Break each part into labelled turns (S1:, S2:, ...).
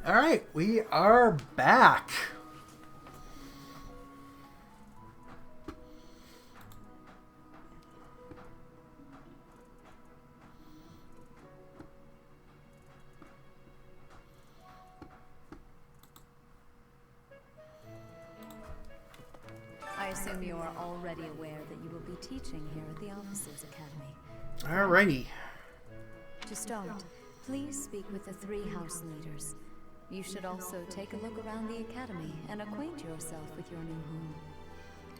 S1: Alright, we are back.
S2: I assume you are already aware that you will be teaching here at the Officers Academy.
S1: Alrighty.
S2: To start, please speak with the 3 house leaders. You should also take a look around the academy and acquaint yourself with your new home.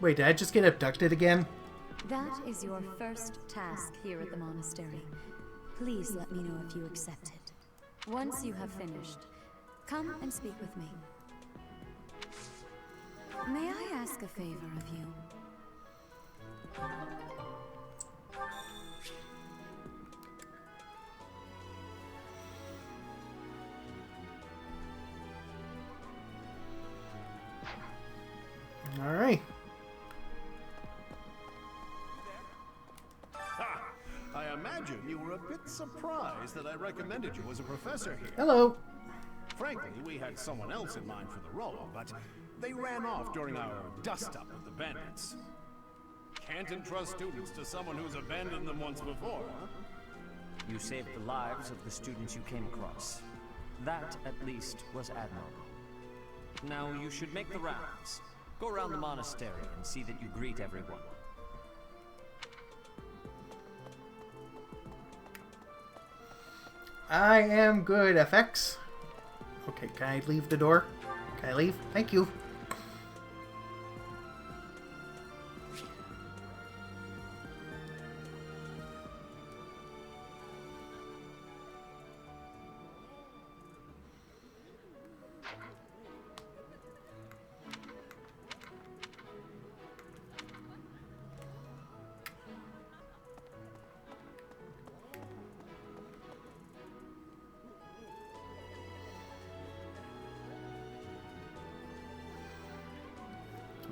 S1: Wait, did I just get abducted again?
S2: That is your first task here at the monastery. Please let me know if you accept it. Once you have finished, come and speak with me. May I ask a favor of you?
S1: All right.
S3: I imagine you were a bit surprised that I recommended you as a professor here.
S1: Hello.
S3: Frankly, we had someone else in mind for the role, but they ran off during our dust-up with the bandits. Can't entrust students to someone who's abandoned them once before, huh?
S4: You saved the lives of the students you came across. That, at least, was admirable. Now, you should make the rounds. Go around the monastery and see that you greet everyone.
S1: I am good, FX. Okay, can I leave the door? Can I leave? Thank you.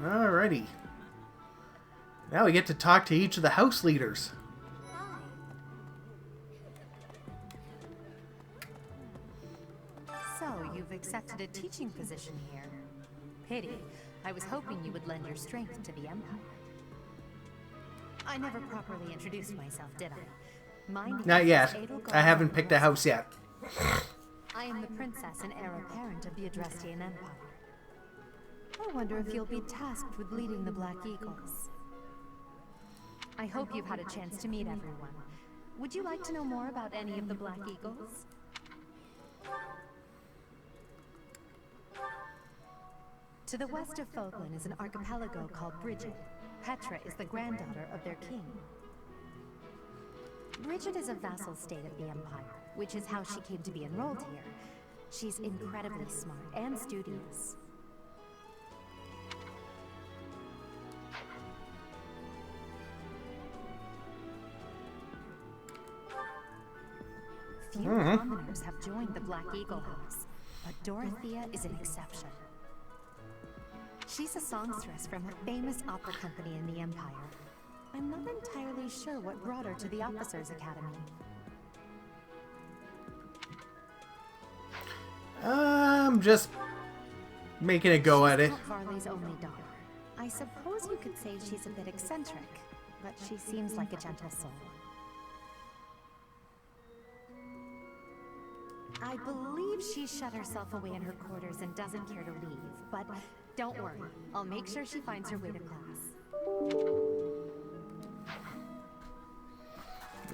S1: Alrighty. Now we get to talk to each of the house leaders.
S5: So, you've accepted a teaching position here. Pity. I was hoping you would lend your strength to the Empire. I never properly introduced myself, did I? My name
S1: Not yet.
S5: is Edelgard
S1: I haven't picked a house yet.
S5: I am the princess and heir apparent of the Adrestian Empire. I wonder if you'll be tasked with leading the Black Eagles. I hope you've had a chance to meet everyone. Would you like to know more about any of the Black Eagles? To the west of Fogland is an archipelago called Bridget. Petra is the granddaughter of their king. Bridget is a vassal state of the Empire, which is how she came to be enrolled here. She's incredibly smart and studious. Few commoners have joined the Black Eagle House, but Dorothea is an exception. She's a songstress from a famous opera company in the Empire. I'm not entirely sure what brought her to the Officers Academy.
S1: I'm just making a go at it.
S5: Count Varley's only daughter. I suppose you could say she's a bit eccentric, but she seems like a gentle soul. I believe she shut herself away in her quarters and doesn't care to leave, but don't worry. I'll make sure she finds her way to class.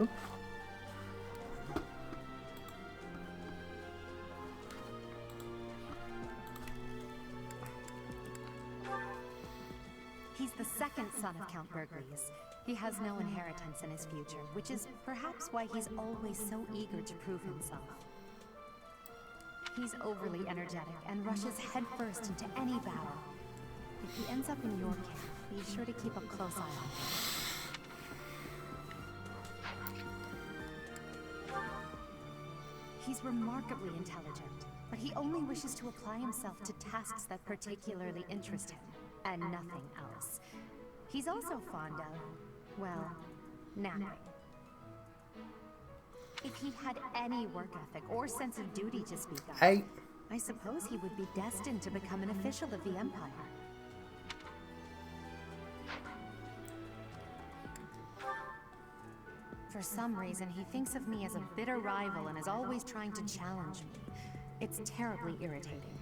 S1: Oop.
S5: He's the second son of Count Burgrees. He has no inheritance in his future, which is perhaps why he's always so eager to prove himself. He's overly energetic and rushes headfirst into any battle. If he ends up in your camp, be sure to keep a close eye on him. He's remarkably intelligent, but he only wishes to apply himself to tasks that particularly interest him, and nothing else. He's also fond of, well, napping. If he had any work ethic or sense of duty to speak of, I suppose he would be destined to become an official of the Empire. For some reason, he thinks of me as a bitter rival and is always trying to challenge me. It's terribly irritating.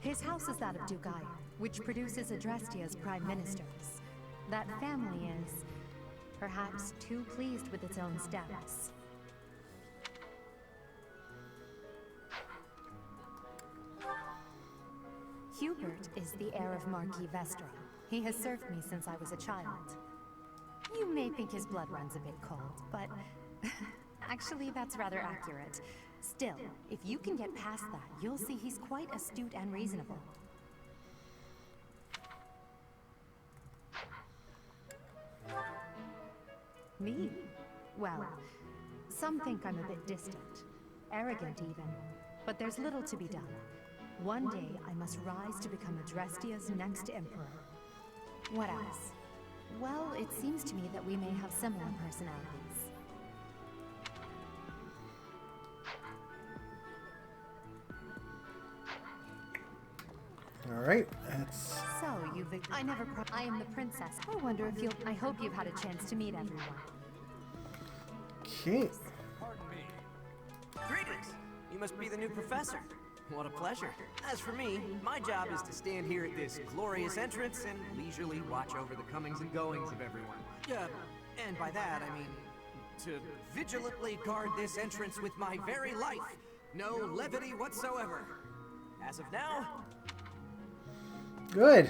S5: His house is that of Dugaia, which produces Adrestia's prime ministers. That family is, perhaps, too pleased with its own status. Hubert is the heir of Marquis Vestro. He has served me since I was a child. You may think his blood runs a bit cold, but actually that's rather accurate. Still, if you can get past that, you'll see he's quite astute and reasonable. Me? Well, some think I'm a bit distant, arrogant even, but there's little to be done. One day, I must rise to become Adrestia's next emperor. What else? Well, it seems to me that we may have similar personalities.
S1: Alright, that's...
S5: So, I am the princess. I wonder if I hope you've had a chance to meet everyone.
S1: Okay.
S6: Pardon me. Greetings! You must be the new professor. What a pleasure. As for me, my job is to stand here at this glorious entrance and leisurely watch over the comings and goings of everyone. And by that, I mean to vigilantly guard this entrance with my very life. No levity whatsoever. As of now...
S1: Good.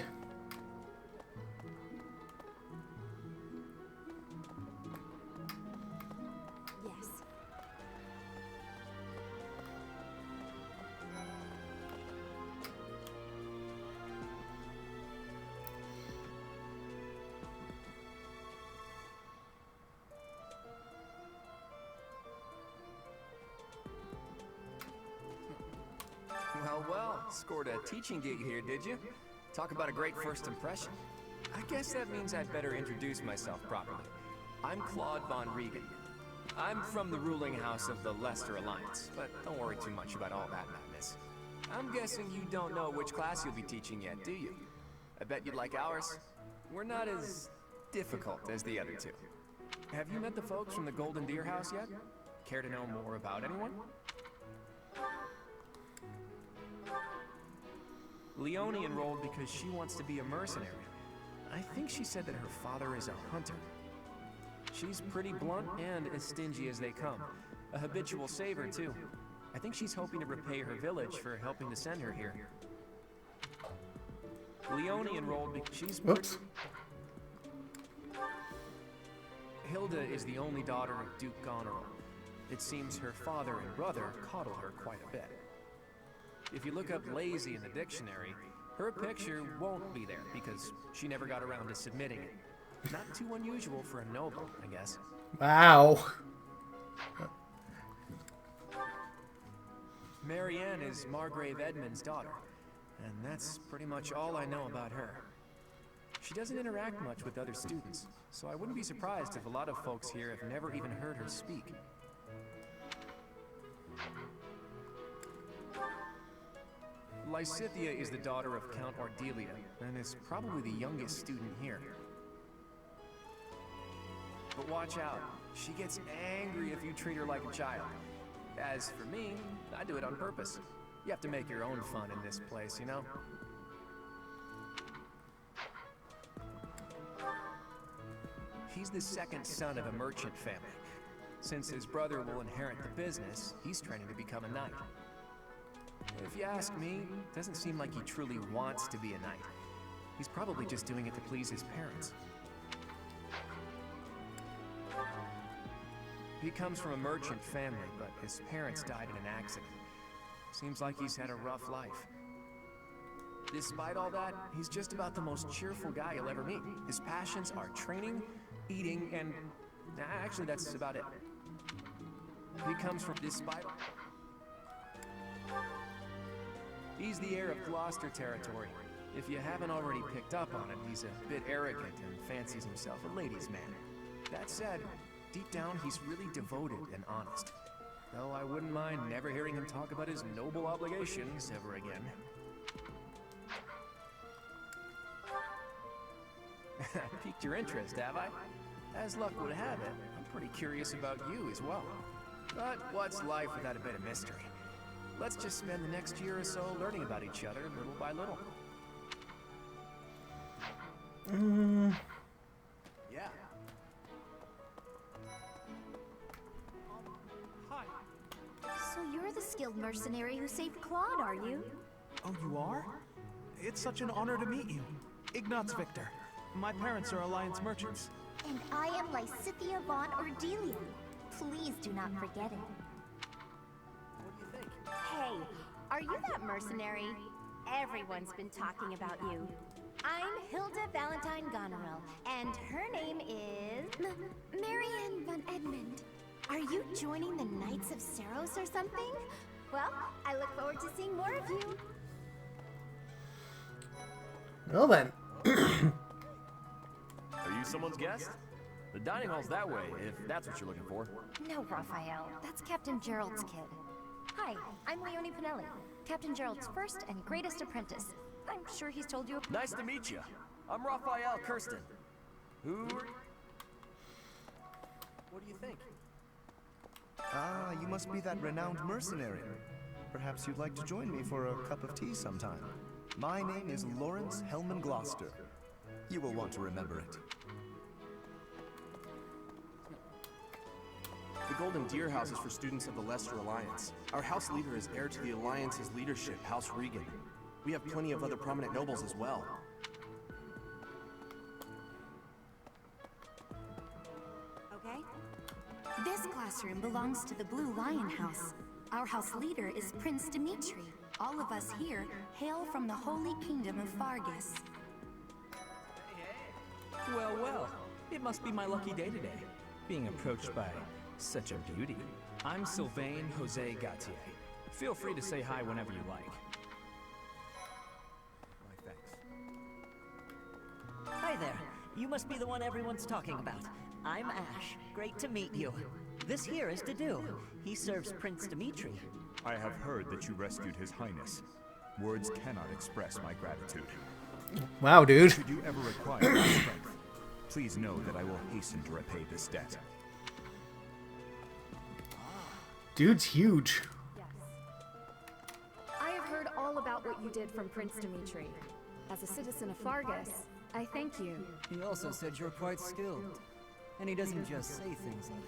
S2: Yes.
S7: Well, scored a teaching gig here, did you? Talk about a great first impression. I guess that means I'd better introduce myself properly. I'm Claude von Regan. I'm from the ruling house of the Leicester Alliance, but don't worry too much about all that madness. I'm guessing you don't know which class you'll be teaching yet, do you? I bet you'd like ours. We're not as difficult as the other two. Have you met the folks from the Golden Deer House yet? Care to know more about anyone? Leone enrolled because she wants to be a mercenary. I think she said that her father is a hunter. She's pretty blunt and as stingy as they come. A habitual saver, too. I think she's hoping to repay her village for helping to send her here. Leone enrolled because she's
S1: Whoops.
S7: Hilda is the only daughter of Duke Goneril. It seems her father and brother coddle her quite a bit. If you look up lazy in the dictionary, her picture won't be there because she never got around to submitting it. Not too unusual for a noble, I guess.
S1: Wow.
S7: Marianne is Margrave Edmund's daughter, and that's pretty much all I know about her. She doesn't interact much with other students, so I wouldn't be surprised if a lot of folks here have never even heard her speak. Lyscythia is the daughter of Count Ardelia, and is probably the youngest student here. But watch out, she gets angry if you treat her like a child. As for me, I do it on purpose. You have to make your own fun in this place, you know? He's the second son of a merchant family. Since his brother will inherit the business, he's training to become a knight. If you ask me, it doesn't seem like he truly wants to be a knight. He's probably just doing it to please his parents. He comes from a merchant family, but his parents died in an accident. Seems like he's had a rough life. Despite all that, he's just about the most cheerful guy you'll ever meet. His passions are training, eating, and... actually, that's about it. He comes from... He's the heir of Gloucester territory. If you haven't already picked up on it, he's a bit arrogant and fancies himself a ladies' man. That said, deep down, he's really devoted and honest. though I wouldn't mind never hearing him talk about his noble obligations ever again. Piqued your interest, have I? As luck would have it, I'm pretty curious about you as well. But what's life without a bit of mystery? Let's just spend the next year or so learning about each other little by little. Yeah.
S8: Hi.
S2: So you're the skilled mercenary who saved Claude, are you?
S8: Oh, you are? It's such an honor to meet you. Ignatz Victor. My parents are Alliance merchants.
S9: And I am Lyscythia von Ordelia. Please do not forget it.
S6: What do you think?
S9: Hey, are you that mercenary? Everyone's been talking about you. I'm Hilda Valentine Goneril, and her name is... Marianne von Edmund. Are you joining the Knights of Seros or something? Well, I look forward to seeing more of you.
S1: Well then.
S7: Are you someone's guest? The dining hall's that way, if that's what you're looking for.
S9: No, Raphael. That's Captain Gerald's kid. Hi, I'm Leonie Pinelli, Captain Gerald's first and greatest apprentice. I'm sure he's told you...
S7: Nice to meet you. I'm Raphael Kirsten. Who are...
S6: What do you think?
S10: Ah, you must be that renowned mercenary. Perhaps you'd like to join me for a cup of tea sometime. My name is Lawrence Hellman Gloucester. You will want to remember it.
S11: The Golden Deer House is for students of the Leicester Alliance. Our house leader is heir to the Alliance's leadership, House Regan. We have plenty of other prominent nobles as well.
S9: Okay. This classroom belongs to the Blue Lion House. Our house leader is Prince Dimitri. All of us here hail from the Holy Kingdom of Fargus.
S12: Well, well, it must be my lucky day today, being approached by such a beauty. I'm Sylvain Jose Gautier. Feel free to say hi whenever you like.
S6: Why, thanks.
S13: Hi there. You must be the one everyone's talking about. I'm Ash. Great to meet you. This here is Dedu. He serves Prince Dimitri.
S14: I have heard that you rescued His Highness. Words cannot express my gratitude.
S1: Wow, dude.
S14: Should you ever require my strength, please know that I will hasten to repay this debt.
S1: Dude's huge.
S15: Yes. I have heard all about what you did from Prince Dimitri. As a citizen of Fargus, I thank you.
S6: He also said you're quite skilled. And he doesn't just say things like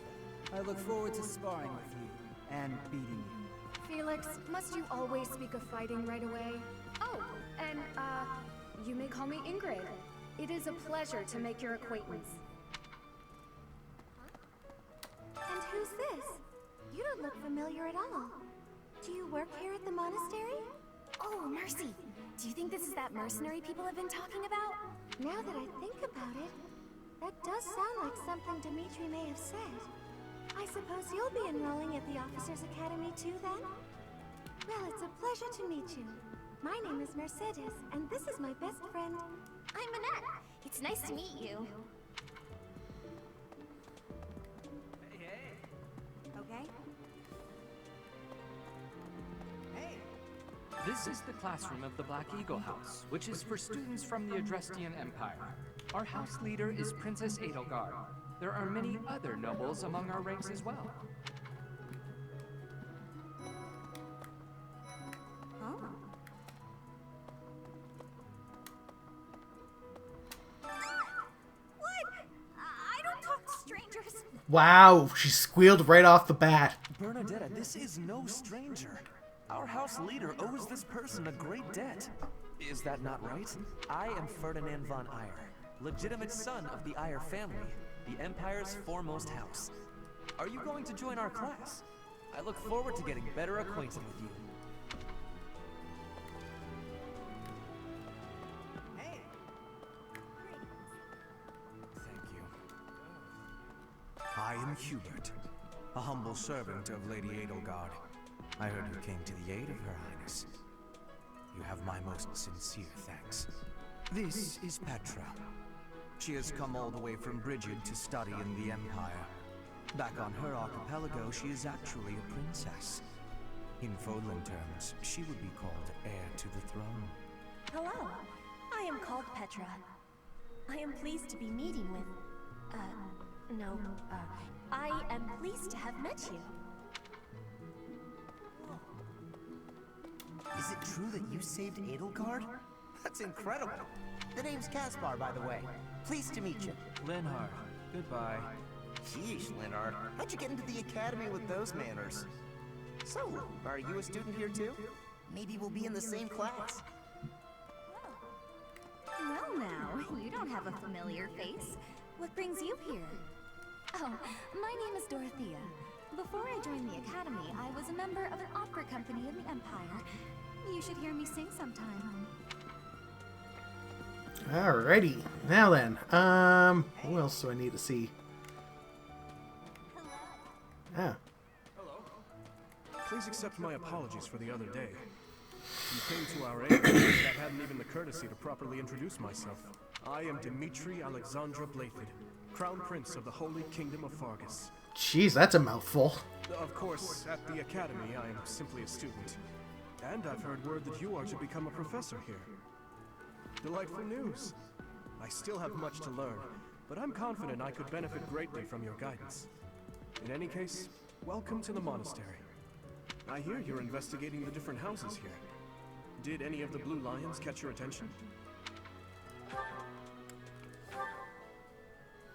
S6: that. I look forward to sparring with you and beating you.
S15: Felix, must you always speak of fighting right away? Oh, and, you may call me Ingrid. It is a pleasure to make your acquaintance.
S9: And who's this? You don't look familiar at all. Do you work here at the monastery? Oh, mercy! Do you think this is that mercenary people have been talking about? Now that I think about it, that does sound like something Dimitri may have said. I suppose you'll be enrolling at the Officers' Academy too, then? Well, it's a pleasure to meet you. My name is Mercedes, and this is my best friend. I'm Annette. It's nice to meet you.
S6: Hey.
S9: Okay.
S6: Hey.
S12: This is the classroom of the Black Eagle House, which is for students from the Adrestian Empire. Our house leader is Princess Edelgard. There are many other nobles among our ranks as well.
S9: Oh. What? I don't talk to strangers.
S1: Wow, she squealed right off the bat.
S11: Bernadetta, this is no stranger. Our house leader owes this person a great debt. Is that not right? I am Ferdinand von Eyre, legitimate son of the Eyre family, the Empire's foremost house. Are you going to join our class? I look forward to getting better acquainted with you.
S6: Hey.
S11: Thank you. I am Hubert, a humble servant of Lady Edelgard. I heard you came to the aid of Her Highness. You have my most sincere thanks. This is Petra. She has come all the way from Brigid to study in the Empire.
S6: Back on her archipelago, she is actually a princess. In Fodlan terms, she would be called heir to the throne.
S9: Hello, I am called Petra. I am pleased to be meeting with... I am pleased to have met you.
S6: Is it true that you saved Edelgard? That's incredible. The name's Caspar, by the way. Pleased to meet you.
S11: Linhard, goodbye.
S6: Sheesh, Linhard. How'd you get into the academy with those manners? So, are you a student here too? Maybe we'll be in the same class.
S9: Well now, you don't have a familiar face. What brings you here? Oh, my name is Dorothea. Before I joined the academy, I was a member of an opera company in the Empire. You should hear me sing sometime.
S1: Alrighty. Now then, who else do I need to see? Ah.
S16: Please accept my apologies for the other day. You came to our aid, but I hadn't even the courtesy to properly introduce myself. I am Dimitri Alexandra Blaithid, Crown Prince of the Holy Kingdom of Fargus.
S1: Jeez, that's a mouthful.
S16: Of course, at the Academy, I am simply a student. And I've heard word that you are to become a professor here. Delightful news. I still have much to learn, but I'm confident I could benefit greatly from your guidance. In any case, welcome to the monastery. I hear you're investigating the different houses here. Did any of the Blue Lions catch your attention?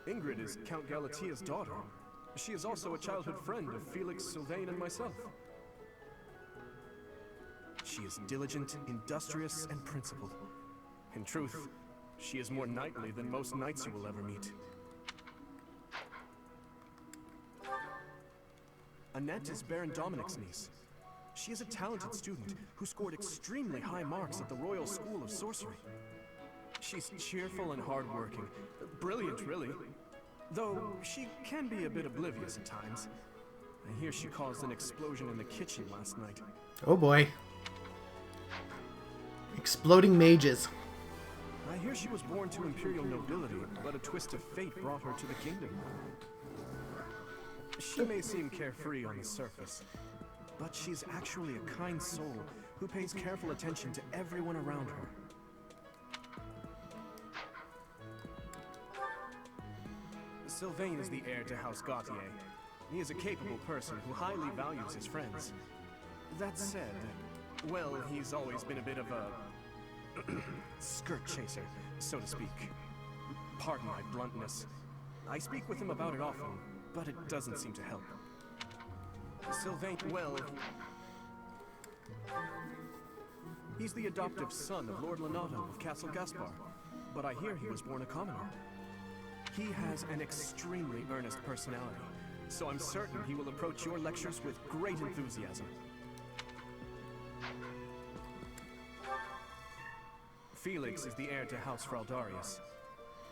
S16: Ingrid is Count Galatia's daughter. She is also a childhood friend of Felix, Sylvain, and myself. She is diligent, industrious, and principled. In truth, she is more knightly than most knights you will ever meet. Annette is Baron Dominic's niece. She is a talented student who scored extremely high marks at the Royal School of Sorcery. She's cheerful and hardworking. Brilliant, really. Though she can be a bit oblivious at times. I hear she caused an explosion in the kitchen last night.
S1: Oh boy. Exploding mages.
S16: I hear she was born to imperial nobility, but a twist of fate brought her to the kingdom. She may seem carefree on the surface, but she's actually a kind soul who pays careful attention to everyone around her. Sylvain is the heir to House Gautier. He is a capable person who highly values his friends. That said, well, he's always been a bit of a skirt chaser, so to speak. Pardon my bluntness. I speak with him about it often, but it doesn't seem to help. Sylvain, well, he's the adoptive son of Lord Lenato of Castle Gaspar, but I hear he was born a commoner. He has an extremely earnest personality, so I'm certain he will approach your lectures with great enthusiasm. Felix is the heir to House Fraldarius.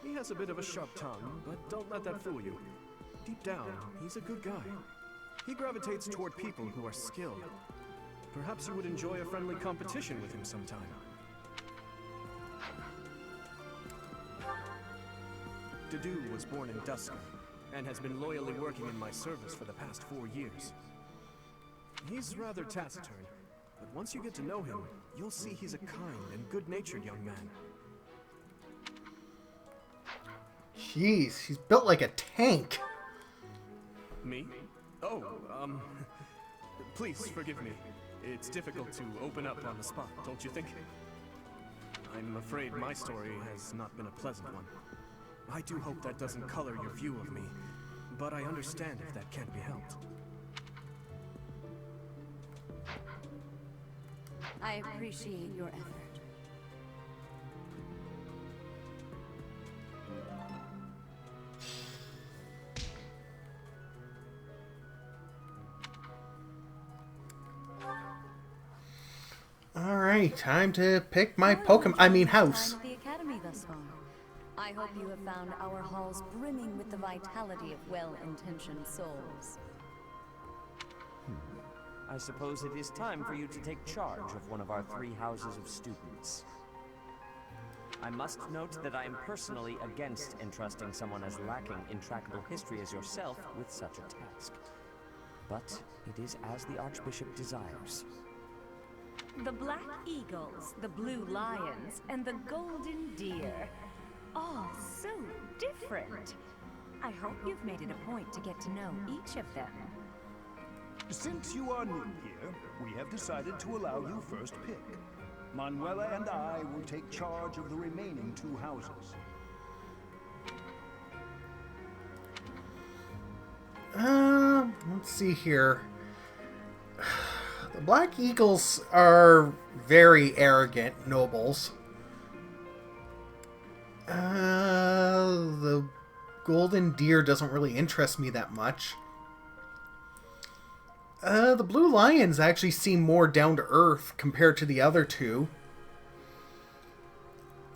S16: He has a bit of a sharp tongue, but don't let that fool you. Deep down, he's a good guy. He gravitates toward people who are skilled. Perhaps you would enjoy a friendly competition with him sometime. Dedu was born in Dusker, and has been loyally working in my service for the past 4 years. He's rather taciturn, but once you get to know him, you'll see he's a kind and good-natured young man.
S1: Jeez, he's built like a tank.
S16: Me? Oh, please forgive me. It's difficult to open up on the spot, don't you think? I'm afraid my story has not been a pleasant one. I do hope that doesn't color your view of me, but I understand if that can't be helped.
S2: I appreciate your effort.
S1: Alright, time to pick my house.
S2: Time at the academy thus far. I hope you have found our halls brimming with the vitality of well-intentioned souls.
S4: I suppose it is time for you to take charge of one of our 3 houses of students. I must note that I am personally against entrusting someone as lacking in trackable history as yourself with such a task. But it is as the Archbishop desires.
S2: The black eagles, the blue lions, and the golden deer. All so different. I hope you've made it a point to get to know each of them.
S17: Since you are new here, we have decided to allow you first pick. Manuela and I will take charge of the remaining 2 houses.
S1: Let's see here. The Black Eagles are very arrogant nobles. The Golden Deer doesn't really interest me that much. The Blue Lions actually seem more down to earth compared to the other 2.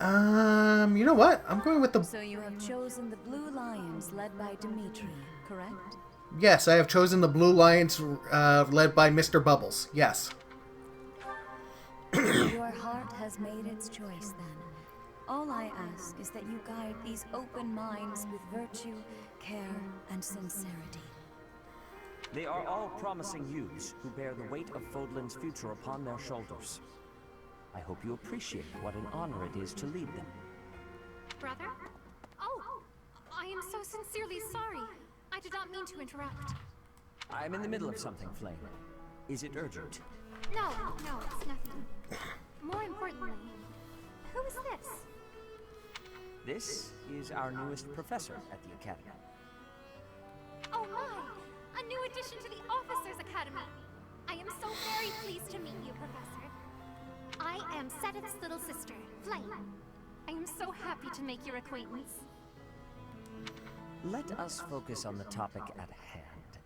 S1: You know what? I'm going with the...
S2: So you have chosen the Blue Lions led by Dimitri, correct?
S1: Yes, I have chosen the Blue Lions led by Mr. Bubbles. Yes.
S2: Your heart has made its choice then. All I ask is that you guide these open minds with virtue, care, and sincerity.
S4: They are all promising youths who bear the weight of Fodlan's future upon their shoulders. I hope you appreciate what an honor it is to lead them.
S9: Brother? Oh, I am so sincerely sorry. I did not mean to interrupt.
S4: I'm in the middle of something, Flame. Is it urgent?
S9: No, it's nothing. More importantly, who is this?
S4: This is our newest professor at the Academy.
S9: Oh my! A new addition to the Officers' Academy! I am so very pleased to meet you, Professor. I am Sedith's little sister, Flame. I am so happy to make your acquaintance.
S4: Let us focus on the topic at hand.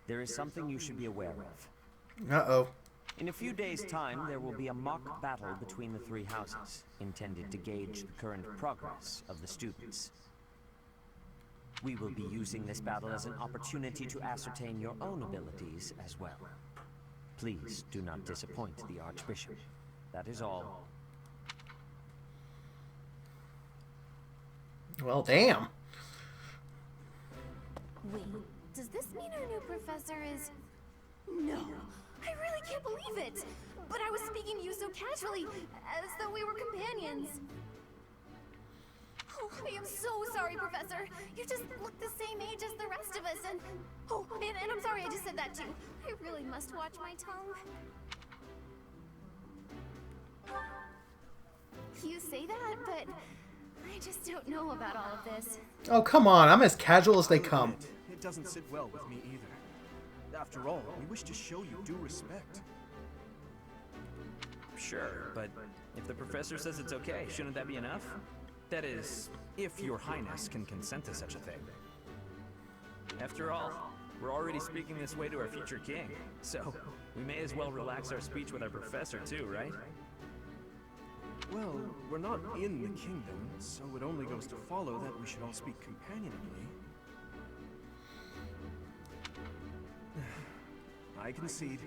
S4: There is something you should be aware of.
S1: Uh-oh.
S4: In a few days' time, there will be a mock battle between the 3 houses, intended to gauge the current progress of the students. We will be using this battle as an opportunity to ascertain your own abilities as well. Please do not disappoint the Archbishop. That is all.
S1: Well, damn.
S9: Wait, does this mean our new professor is... No, I really can't believe it! But I was speaking to you so casually, as though we were companions. Oh, I am so sorry, Professor. You just look the same age as the rest of us, and... Oh, and I'm sorry I just said that too. I really must watch my tongue. You say that, but I just don't know about all of this.
S1: Oh, come on. I'm as casual as they come.
S16: It doesn't sit well with me either. After all, we wish to show you due respect.
S11: Sure, but if the professor says it's okay, shouldn't that be enough? That is, if your highness can consent to such a thing. After all, we're already speaking this way to our future king, so we may as well relax our speech with our professor too, right?
S16: Well, we're not in the kingdom, so it only goes to follow that we should all speak companionably. I concede.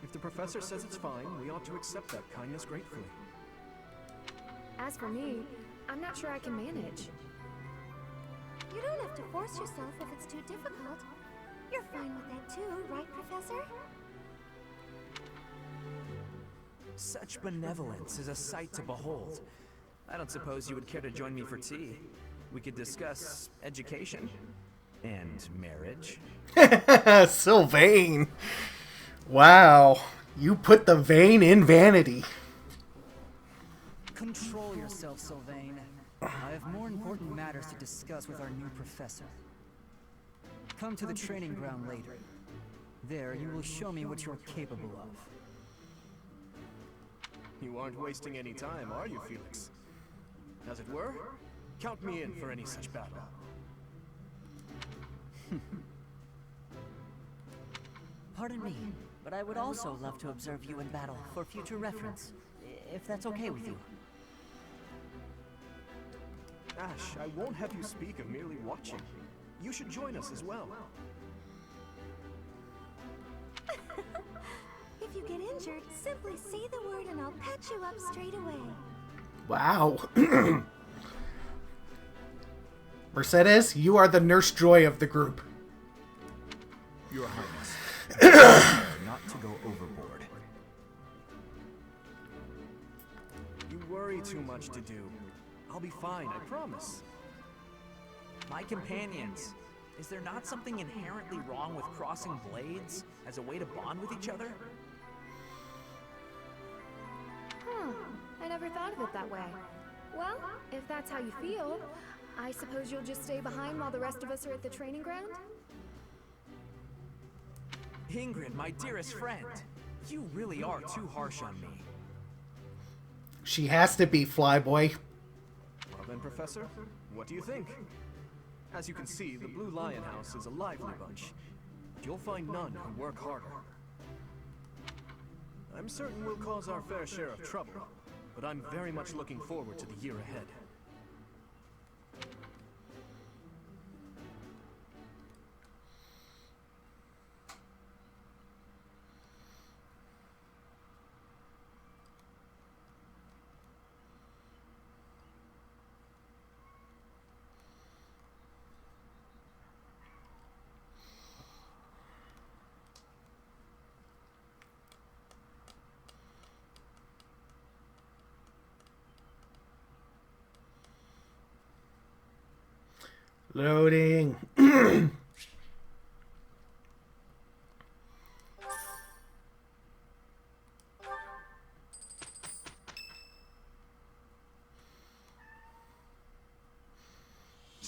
S16: If the professor says it's fine, we ought to accept that kindness gratefully.
S15: As for me, I'm not sure I can manage.
S9: You don't have to force yourself if it's too difficult. You're fine with that too, right, Professor?
S11: Such benevolence is a sight to behold. I don't suppose you would care to join me for tea. We could discuss education and marriage.
S1: Sylvain. Wow. You put the vein in vanity.
S18: Control yourself, Sylvain. I have more important matters to discuss with our new professor. Come to the training ground later. There, you will show me what you're capable of.
S16: You aren't wasting any time, are you, Felix? As it were, count me in for any such battle.
S13: Pardon me, but I would also love to observe you in battle for future reference, if that's okay with you.
S16: Ash, I won't have you speak of merely watching. You should join us as well.
S9: If you get injured, simply say the word and I'll patch you up straight away.
S1: Wow. Mercedes, you are the Nurse Joy of the group.
S14: Your Highness, not to go overboard.
S6: You worry too much to do. I'll be fine, I promise. My companions, is there not something inherently wrong with crossing blades as a way to bond with each other?
S15: Huh. I never thought of it that way. Well, if that's how you feel, I suppose you'll just stay behind while the rest of us are at the training ground?
S6: Ingrid, my dearest friend, you really are too harsh on me.
S1: She has to be, Flyboy.
S16: Well then, Professor, what do you think? As you can see, the Blue Lion House is a lively bunch. You'll find none who work harder. I'm certain we'll cause our fair share of trouble, but I'm very much looking forward to the year ahead.
S1: Loading.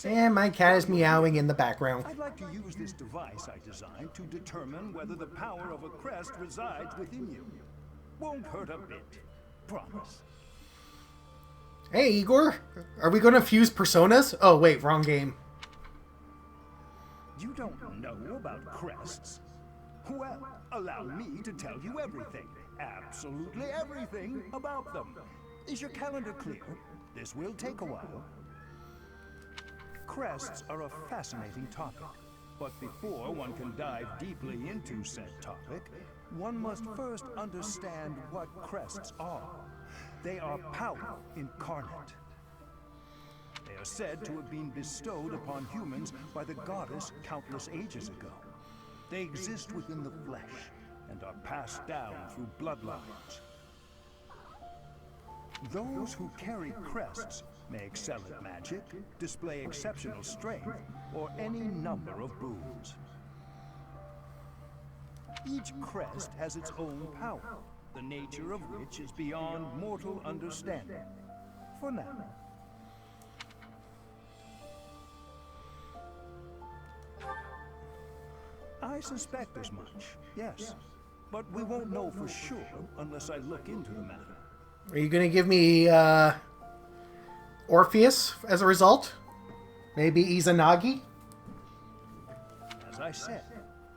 S1: And my cat is meowing in the background.
S17: I'd like to use this device I designed to determine whether the power of a crest resides within you. Won't hurt a bit. Promise.
S1: Hey, Igor. Are we going to fuse personas? Oh, wait, wrong game.
S17: You don't know about crests? Well, allow me to tell you everything. Absolutely everything about them. Is your calendar clear? This will take a while. Crests are a fascinating topic, but before one can dive deeply into said topic, one must first understand what crests are. They are power incarnate. They are said to have been bestowed upon humans by the goddess countless ages ago. They exist within the flesh and are passed down through bloodlines. Those who carry crests may excel at magic, display exceptional strength, or any number of boons. Each crest has its own power, the nature of which is beyond mortal understanding. For now. I suspect as much, yes. But we won't know for sure unless I look into the matter.
S1: Are you going to give me Orpheus as a result? Maybe Izanagi?
S17: As I said,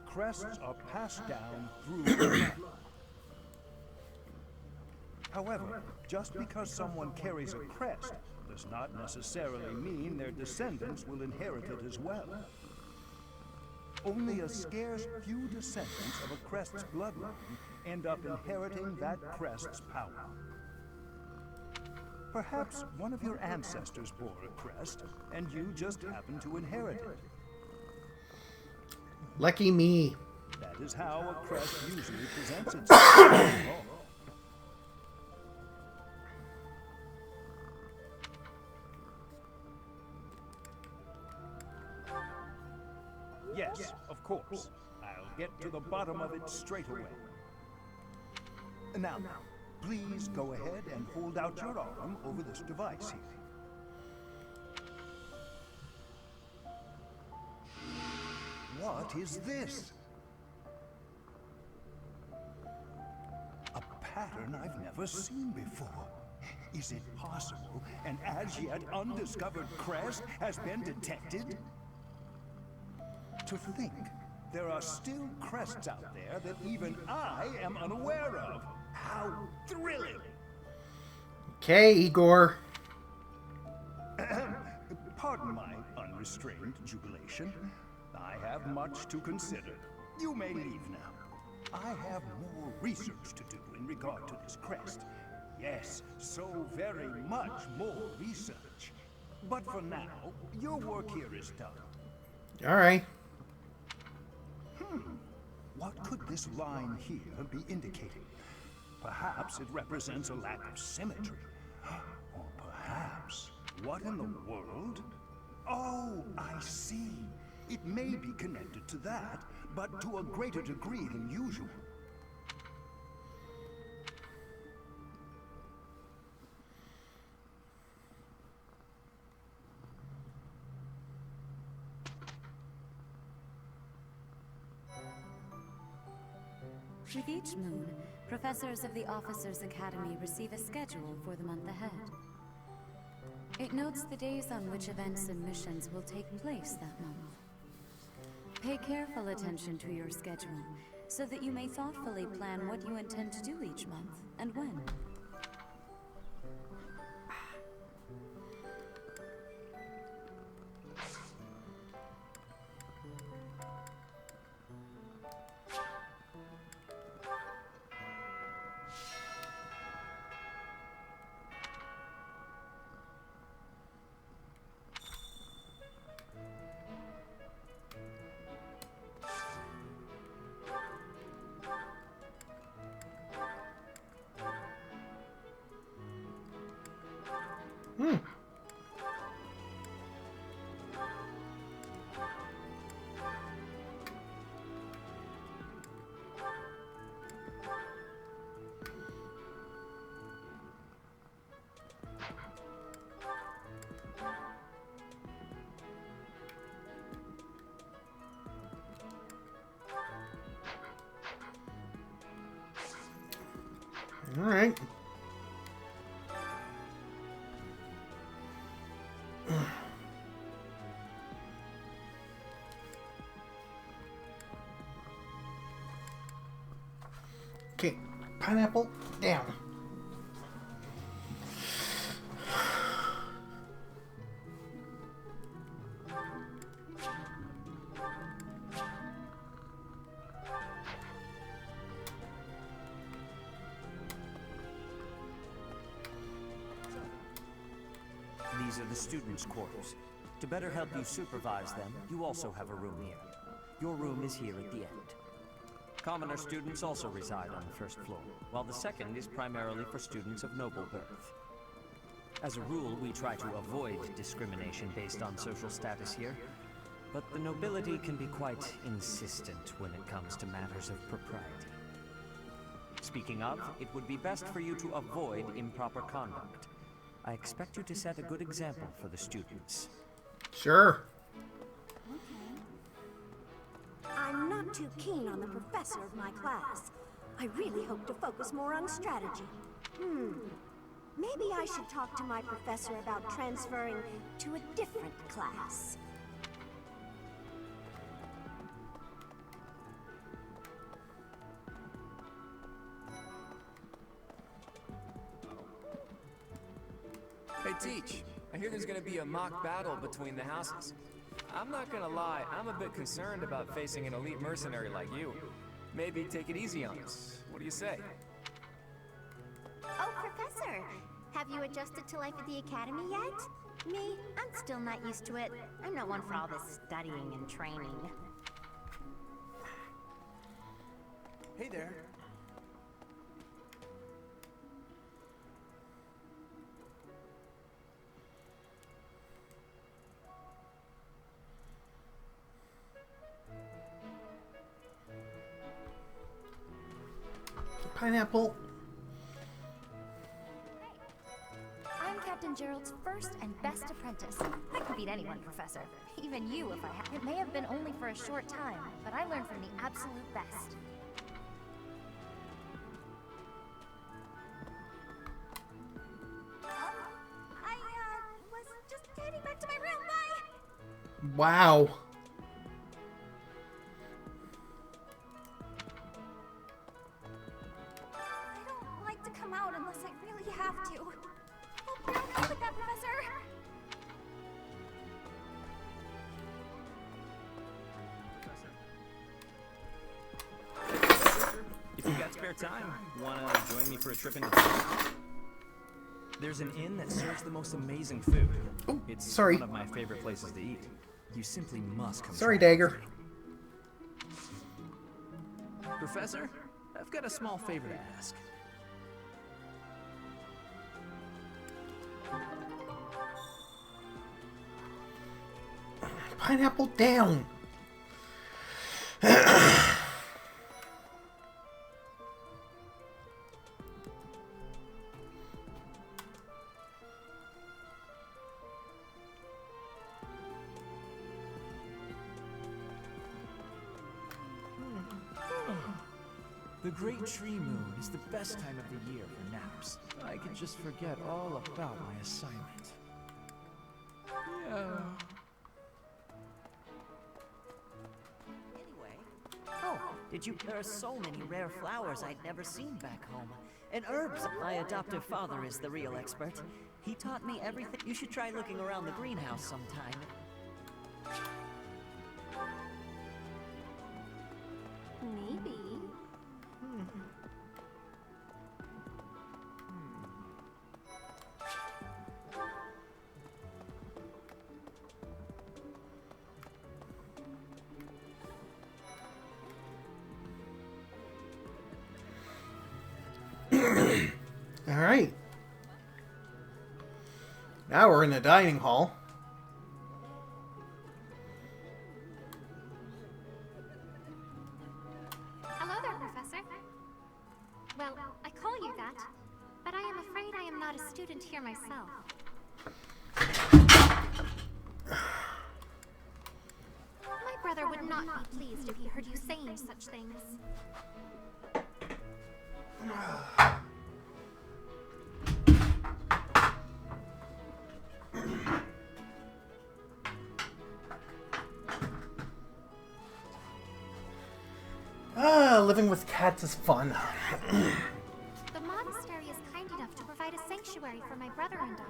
S17: crests are passed down through the blood. However, just because someone carries a crest does not necessarily mean their descendants will inherit it as well. Only a scarce few descendants of a crest's bloodline end up inheriting that crest's power. Perhaps one of your ancestors bore a crest, and you just happen to inherit it.
S1: Lucky me.
S17: That is how a crest usually presents itself. Yes, of course. I'll get to the bottom of it straight away. Now, please go ahead and hold out your arm over this device here. What is this? A pattern I've never seen before. Is it possible an as yet undiscovered crest has been detected? To think, there are still crests out there that even I am unaware of. How thrilling!
S1: Okay, Igor.
S17: Pardon my unrestrained jubilation. I have much to consider. You may leave now. I have more research to do in regard to this crest. Yes, so very much more research. But for now, your work here is done.
S1: All right.
S17: What could this line here be indicating? Perhaps it represents a lack of symmetry. Or perhaps, what in the world? Oh, I see. It may be connected to that, but to a greater degree than usual.
S2: With each moon, professors of the Officers' Academy receive a schedule for the month ahead. It notes the days on which events and missions will take place that month. Pay careful attention to your schedule, so that you may thoughtfully plan what you intend to do each month, and when.
S1: All right. Okay, pineapple down.
S4: These are the students' quarters. To better help you supervise them, you also have a room here. Your room is here at the end. Commoner students also reside on the first floor, while the second is primarily for students of noble birth. As a rule, we try to avoid discrimination based on social status here, but the nobility can be quite insistent when it comes to matters of propriety. Speaking of, it would be best for you to avoid improper conduct. I expect you to set a good example for the students.
S1: Sure.
S9: I'm not too keen on the professor of my class. I really hope to focus more on strategy. Maybe I should talk to my professor about transferring to a different class.
S7: Hey, Teach. I hear there's gonna be a mock battle between the houses. I'm not gonna lie, I'm a bit concerned about facing an elite mercenary like you. Maybe take it easy on us. What do you say?
S9: Oh, Professor! Have you adjusted to life at the Academy yet? Me? I'm still not used to it. I'm not one for all this studying and training.
S8: Hey there.
S1: Pineapple.
S15: I'm Captain Gerald's first and best apprentice. I can beat anyone, Professor. Even you, if I had. It may have been only for a short time, but I learned from the absolute best.
S9: I was just heading back to my room. Bye!
S1: Wow.
S9: Come out unless I really have to. Oh, don't go with that, Professor!
S19: If you got spare time, wanna join me for a trip into town? There's an inn that serves the most amazing food.
S1: Oh,
S19: it's
S1: sorry.
S19: one of my favorite places to eat. You simply must come.
S1: Sorry,
S19: try it.
S1: Dagger.
S11: Professor, I've got a small favor to ask.
S1: Pineapple down.
S11: The Great Tree Moon is the best time of the year for naps. I could just forget all about my assignment. Yeah.
S13: Oh, did you? There are so many rare flowers I'd never seen back home. And herbs. My adoptive father is the real expert. He taught me everything. You should try looking around the greenhouse sometime.
S9: Maybe.
S1: All right. Now we're in the dining hall.
S15: Hello there, Professor. Well, I call you that, but I am afraid I am not a student here myself. My brother would not be pleased if he heard you saying such things.
S1: Living with cats is fun.
S15: The monastery is kind enough to provide a sanctuary for my brother and I.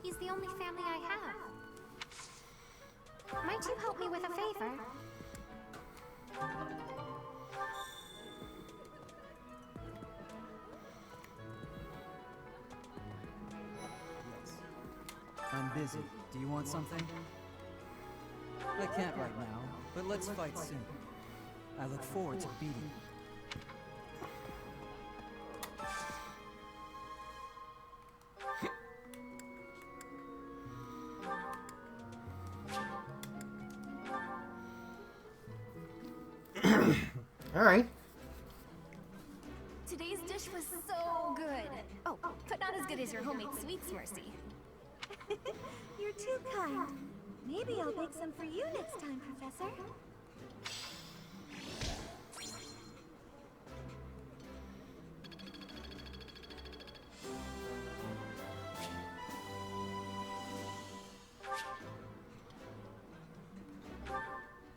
S15: He's the only family I have. Might you help me with a favor?
S18: I'm busy. Do you want something? I can't right now, but let's fight soon. I look forward to beating you.
S1: All right.
S9: Today's dish was so good. Oh, but not as good as your homemade sweets, Mercy.
S20: You're too kind. Maybe I'll bake some for you next time, Professor.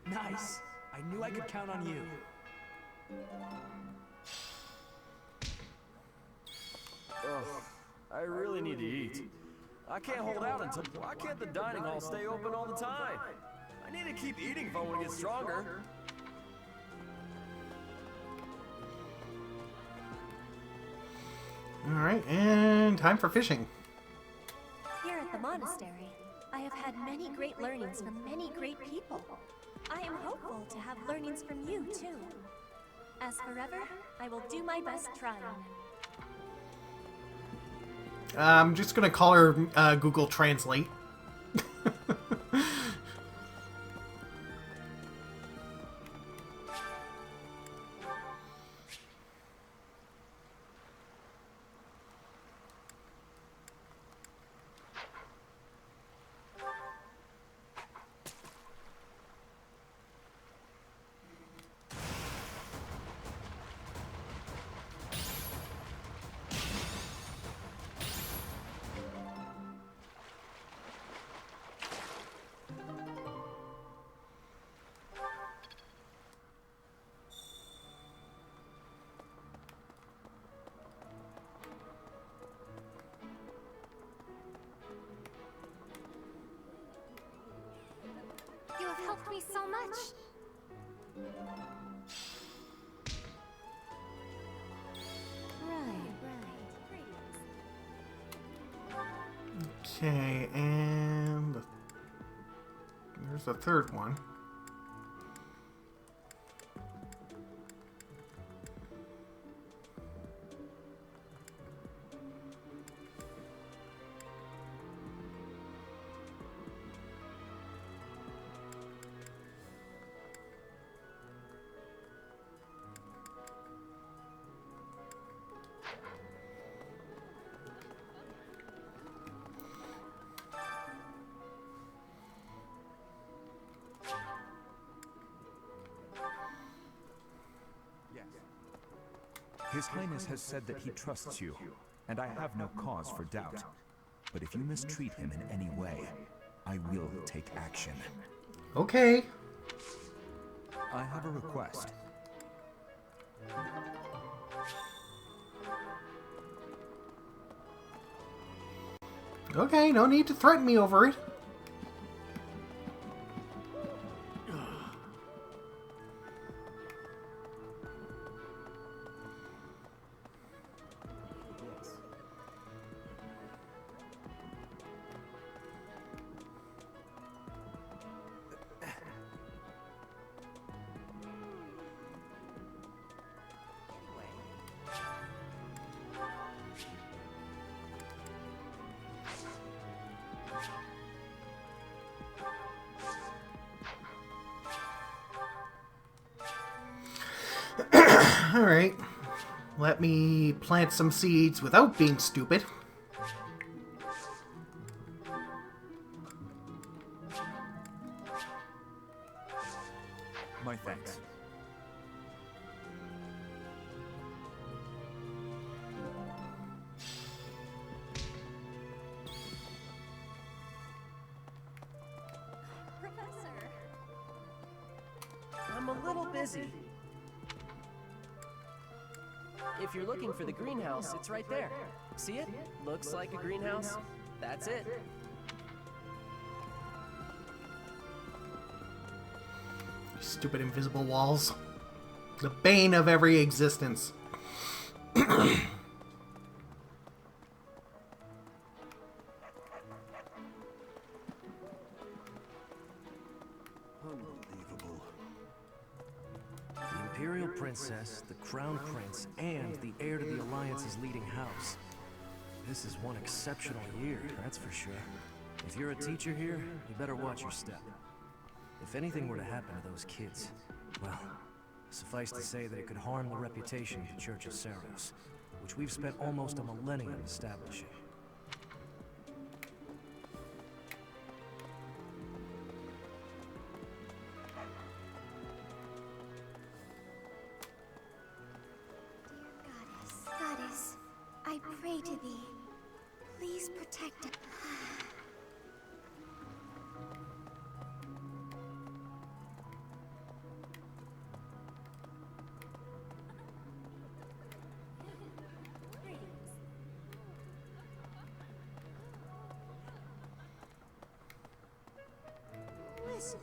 S11: Nice. I knew I could count on you.
S21: Ugh, I really need to eat. I can't hold out until... Why can't the dining hall stay open all the time? I need to keep eating if I want to get stronger.
S1: All right, and time for fishing.
S9: Here at the monastery, I have had many great learnings from many great people. I am hopeful to have learnings from you, too. As forever, I will do my best trying.
S1: I'm just gonna call her Google Translate.
S15: You have helped me so much.
S9: Right.
S1: Okay, and there's the third one.
S14: His Highness has said that he trusts you, and I have no cause for doubt. But if you mistreat him in any way, I will take action.
S1: Okay.
S14: I have a request.
S1: Okay, no need to threaten me over it. Alright. Let me plant some seeds without being stupid.
S14: My thanks.
S6: Professor! I'm a little busy. If you're looking for the greenhouse, it's right there. See it? Looks like a greenhouse. That's it.
S1: Stupid invisible walls. The bane of every existence.
S16: Unbelievable.
S6: The Imperial Princess, the Crown Prince, and the heir to the Alliance's leading house. This is one exceptional year, that's for sure. If you're a teacher here, you better watch your step. If anything were to happen to those kids, well, suffice to say that it could harm the reputation of the Church of Saros, which we've spent almost a millennium establishing.
S9: Goddess, I pray to thee. Please protect us. Listen.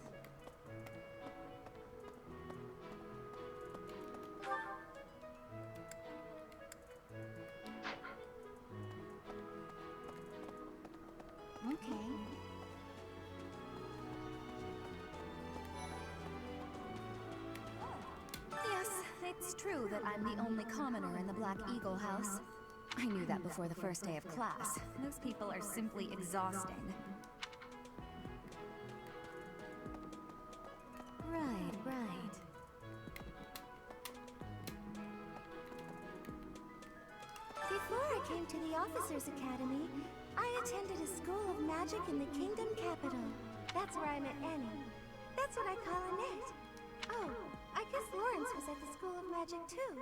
S9: Okay.
S15: Yes, it's true that I'm the only commoner in the Black Eagle house. I knew that before the first day of class. Those people are simply exhausting. Right.
S9: Before I came to the Officers Academy, I attended a school of magic in the Kingdom capital. That's where I met Annie. That's what I call Annette. Oh, I guess Lawrence was at the School of Magic too.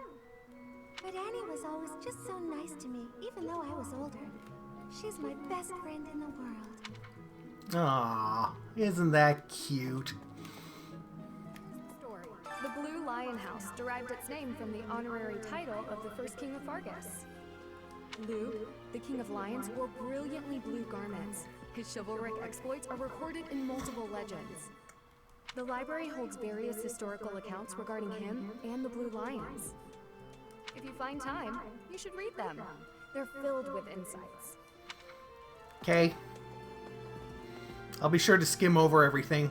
S9: But Annie was always just so nice to me, even though I was older. She's my best friend in the world.
S1: Aww, isn't that cute?
S3: Story. The Blue Lion House derived its name from the honorary title of the first king of Fargus. Luke, the King of Lions, wore brilliantly blue garments. His chivalric exploits are recorded in multiple legends. The library holds various historical accounts regarding him and the Blue Lions. If you find time, you should read them. They're filled with insights.
S1: Okay, I'll be sure to skim over everything.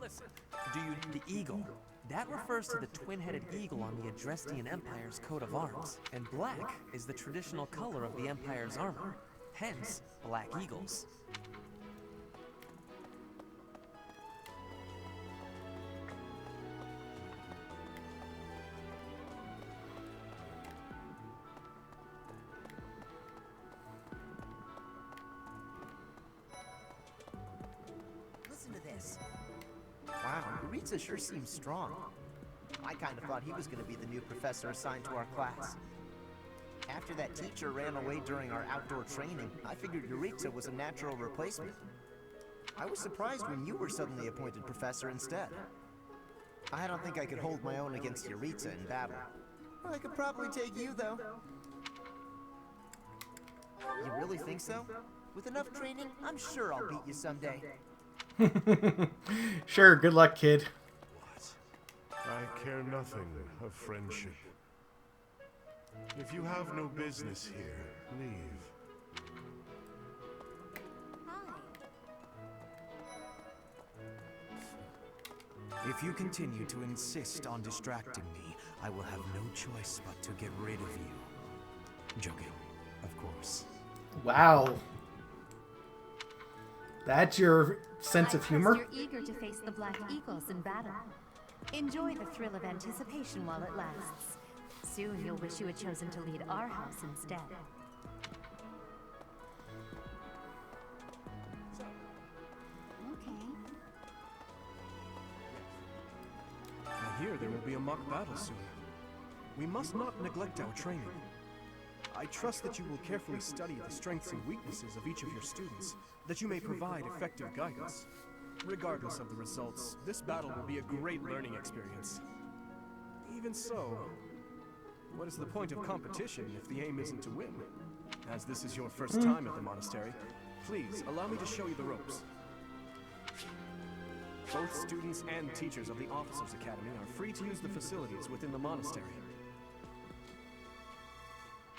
S11: Listen, the eagle. That refers to the twin-headed eagle on the Adrestian Empire's coat of arms, and black is the traditional color of the Empire's armor, hence black eagles.
S13: Listen to this. Wow, Yuritsa sure seems strong. I kind of thought he was going to be the new professor assigned to our class. After that teacher ran away during our outdoor training, I figured Yuritsa was a natural replacement. I was surprised when you were suddenly appointed professor instead. I don't think I could hold my own against Yuritsa in battle. I could probably take you, though. You really think so? With enough training, I'm sure I'll beat you someday.
S1: Sure, good luck, kid.
S5: I care nothing of friendship. If you have no business here, leave.
S11: If you continue to insist on distracting me, I will have no choice but to get rid of you. Joking, of course.
S1: Wow. That's your sense of humor?
S2: You're eager to face the Black Eagles in battle. Enjoy the thrill of anticipation while it lasts. Soon you'll wish you had chosen to lead our house instead.
S15: Okay.
S16: I hear there will be a mock battle soon. We must not neglect our training. I trust that you will carefully study the strengths and weaknesses of each of your students, that you may provide effective guidance. Regardless of the results, this battle will be a great learning experience. Even so, what is the point of competition if the aim isn't to win? As this is your first time at the monastery, please allow me to show you the ropes. Both students and teachers of the Officers' Academy are free to use the facilities within the monastery.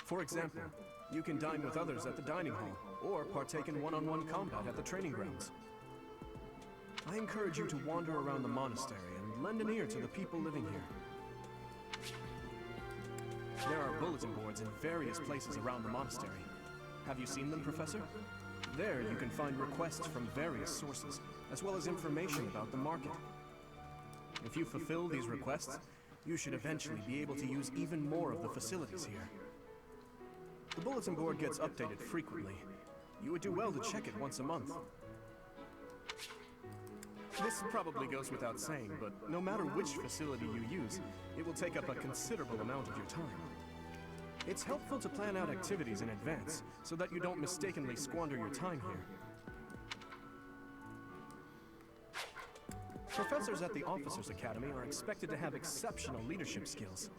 S16: For example, you can dine with others at the dining hall, or partake in one-on-one combat at the training grounds. I encourage you to wander around the monastery and lend an ear to the people living here. There are bulletin boards in various places around the monastery. Have you seen them, Professor? There you can find requests from various sources, as well as information about the market. If you fulfill these requests, you should eventually be able to use even more of the facilities here. The bulletin board gets updated frequently. You would do well to check it once a month. This probably goes without saying, but no matter which facility you use, it will take up a considerable amount of your time. It's helpful to plan out activities in advance, so that you don't mistakenly squander your time here. Professors at the Officers' Academy are expected to have exceptional leadership skills.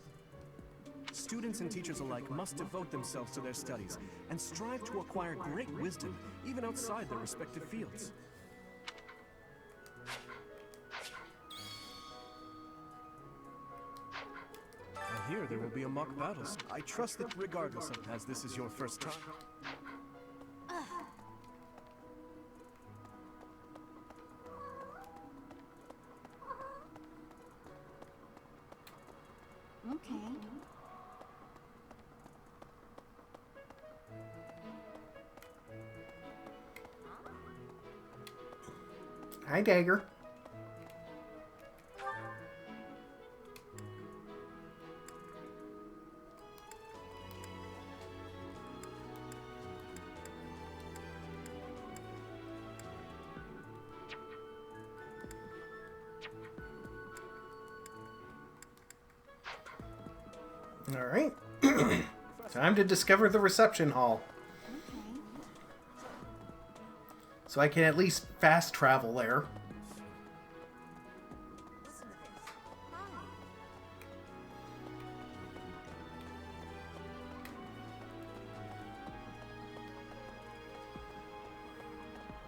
S16: Students and teachers alike must devote themselves to their studies and strive to acquire great wisdom even outside their respective fields. I hear there will be a mock battle. I trust that regardless of, as this is your first time.
S15: Okay.
S1: Hi, Dagger. All right. Time to discover the reception hall. So I can at least fast travel there.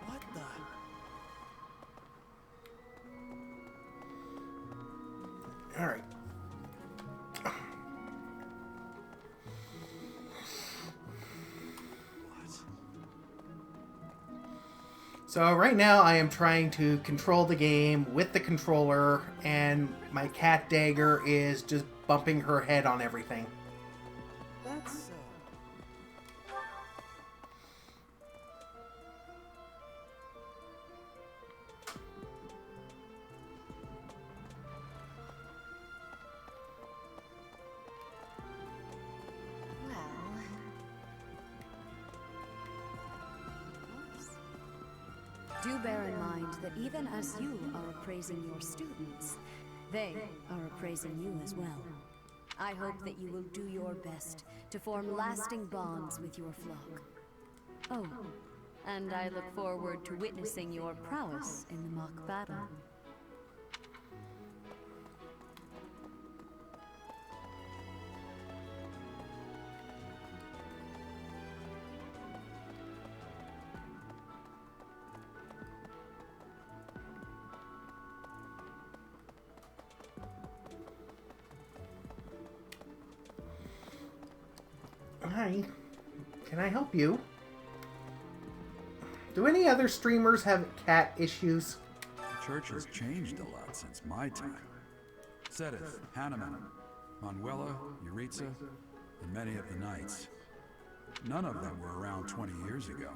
S11: What the?
S1: All right. So right now I am trying to control the game with the controller, and my cat Dagger is just bumping her head on everything.
S6: That's
S2: Do bear in mind that even as you are appraising your students, they are appraising you as well. I hope that you will do your best to form lasting bonds with your flock. Oh, and I look forward to witnessing your prowess in the mock battle.
S1: Hi, can I help you? Do any other streamers have cat issues?
S10: The church has changed a lot since my time. Sedith, Hanneman, Manuela, Yuritsa, and many of the knights. None of them were around 20 years ago.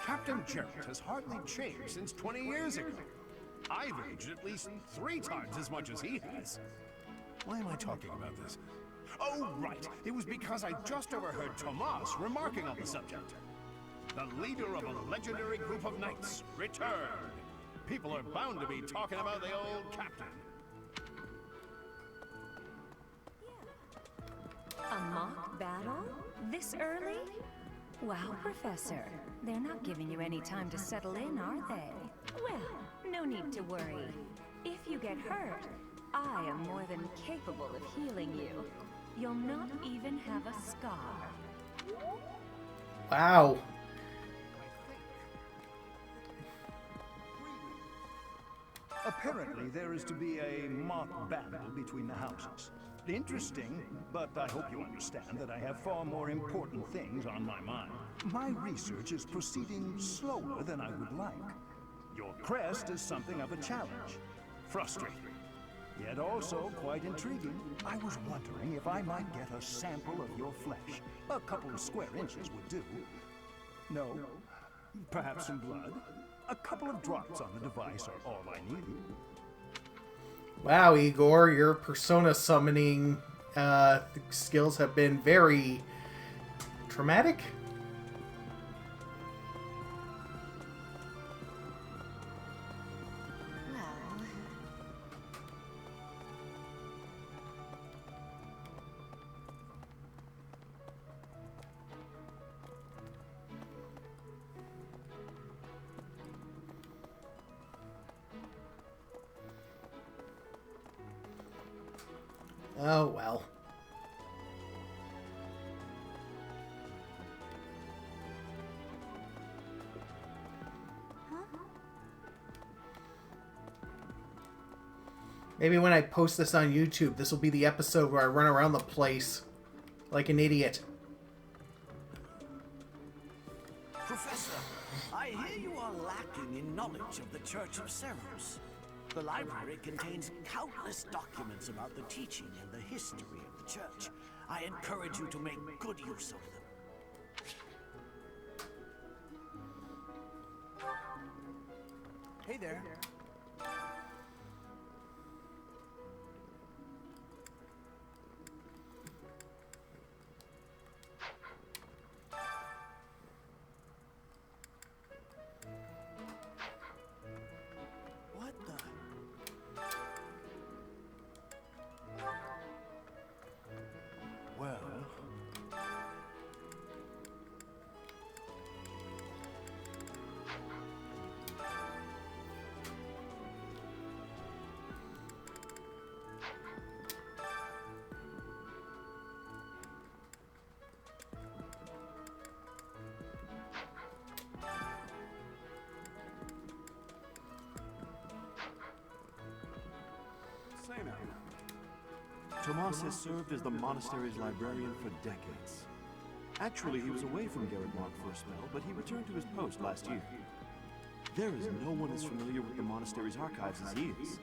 S17: Captain Gerald has hardly changed since 20 years ago. I've aged at least 3 times as much as he has. Why am I talking about this? Oh, right. It was because I just overheard Tomas remarking on the subject. The leader of a legendary group of knights returned. People are bound to be talking about the old captain.
S2: A mock battle? This early? Wow, Professor. They're not giving you any time to settle in, are they? Well, no need to worry. If you get hurt, I am more than capable of healing you. You'll not even have a scar.
S1: Wow.
S17: Apparently, there is to be a mock battle between the houses. Interesting, but I hope you understand that I have far more important things on my mind. My research is proceeding slower than I would like. Your crest is something of a challenge. Frustrating, yet also quite intriguing. I was wondering if I might get a sample of your flesh. A couple of square inches would do. No, perhaps some blood. A couple of drops on the device are all I need.
S1: Wow, Igor, your persona summoning skills have been very traumatic. Oh, well. Maybe when I post this on YouTube, this will be the episode where I run around the place like an idiot.
S22: Professor, I hear you are lacking in knowledge of the Church of Cerberus. The library contains countless documents about the teaching and the history of the Church. I encourage you to make good use of them.
S6: Hey there. What the? Well...
S4: Tomas has served as the monastery's librarian for decades. Actually, he was away from Garrett for a spell, but he returned to his post last year. There is no one as familiar with the monastery's archives as he is.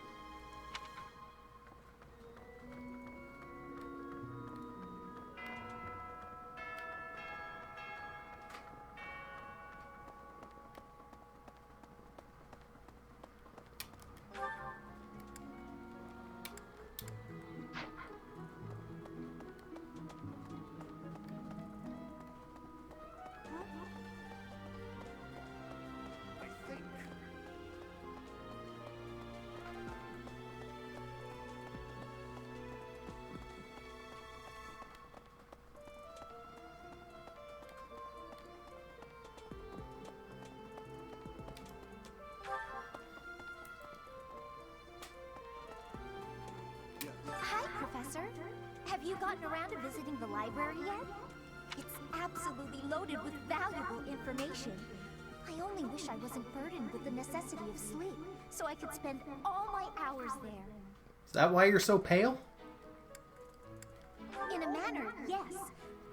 S9: Hi, Professor. Have you gotten around to visiting the library yet? It's absolutely loaded with valuable information. I only wish I wasn't burdened with the necessity of sleep, so I could spend all my hours there.
S1: Is that why you're so pale?
S9: In a manner, yes.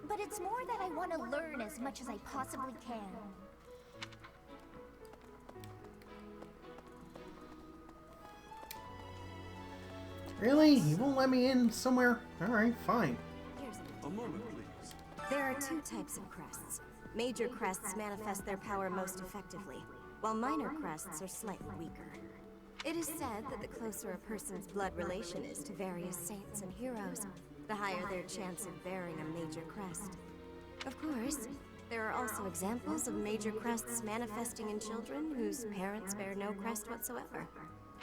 S9: But it's more that I want to learn as much as I possibly can.
S1: Really? You won't let me in somewhere? Alright, fine.
S22: A moment, please.
S12: There are two types of crests. Major crests manifest their power most effectively, while minor crests are slightly weaker. It is said that the closer a person's blood relation is to various saints and heroes, the higher their chance of bearing a major crest. Of course, there are also examples of major crests manifesting in children whose parents bear no crest whatsoever.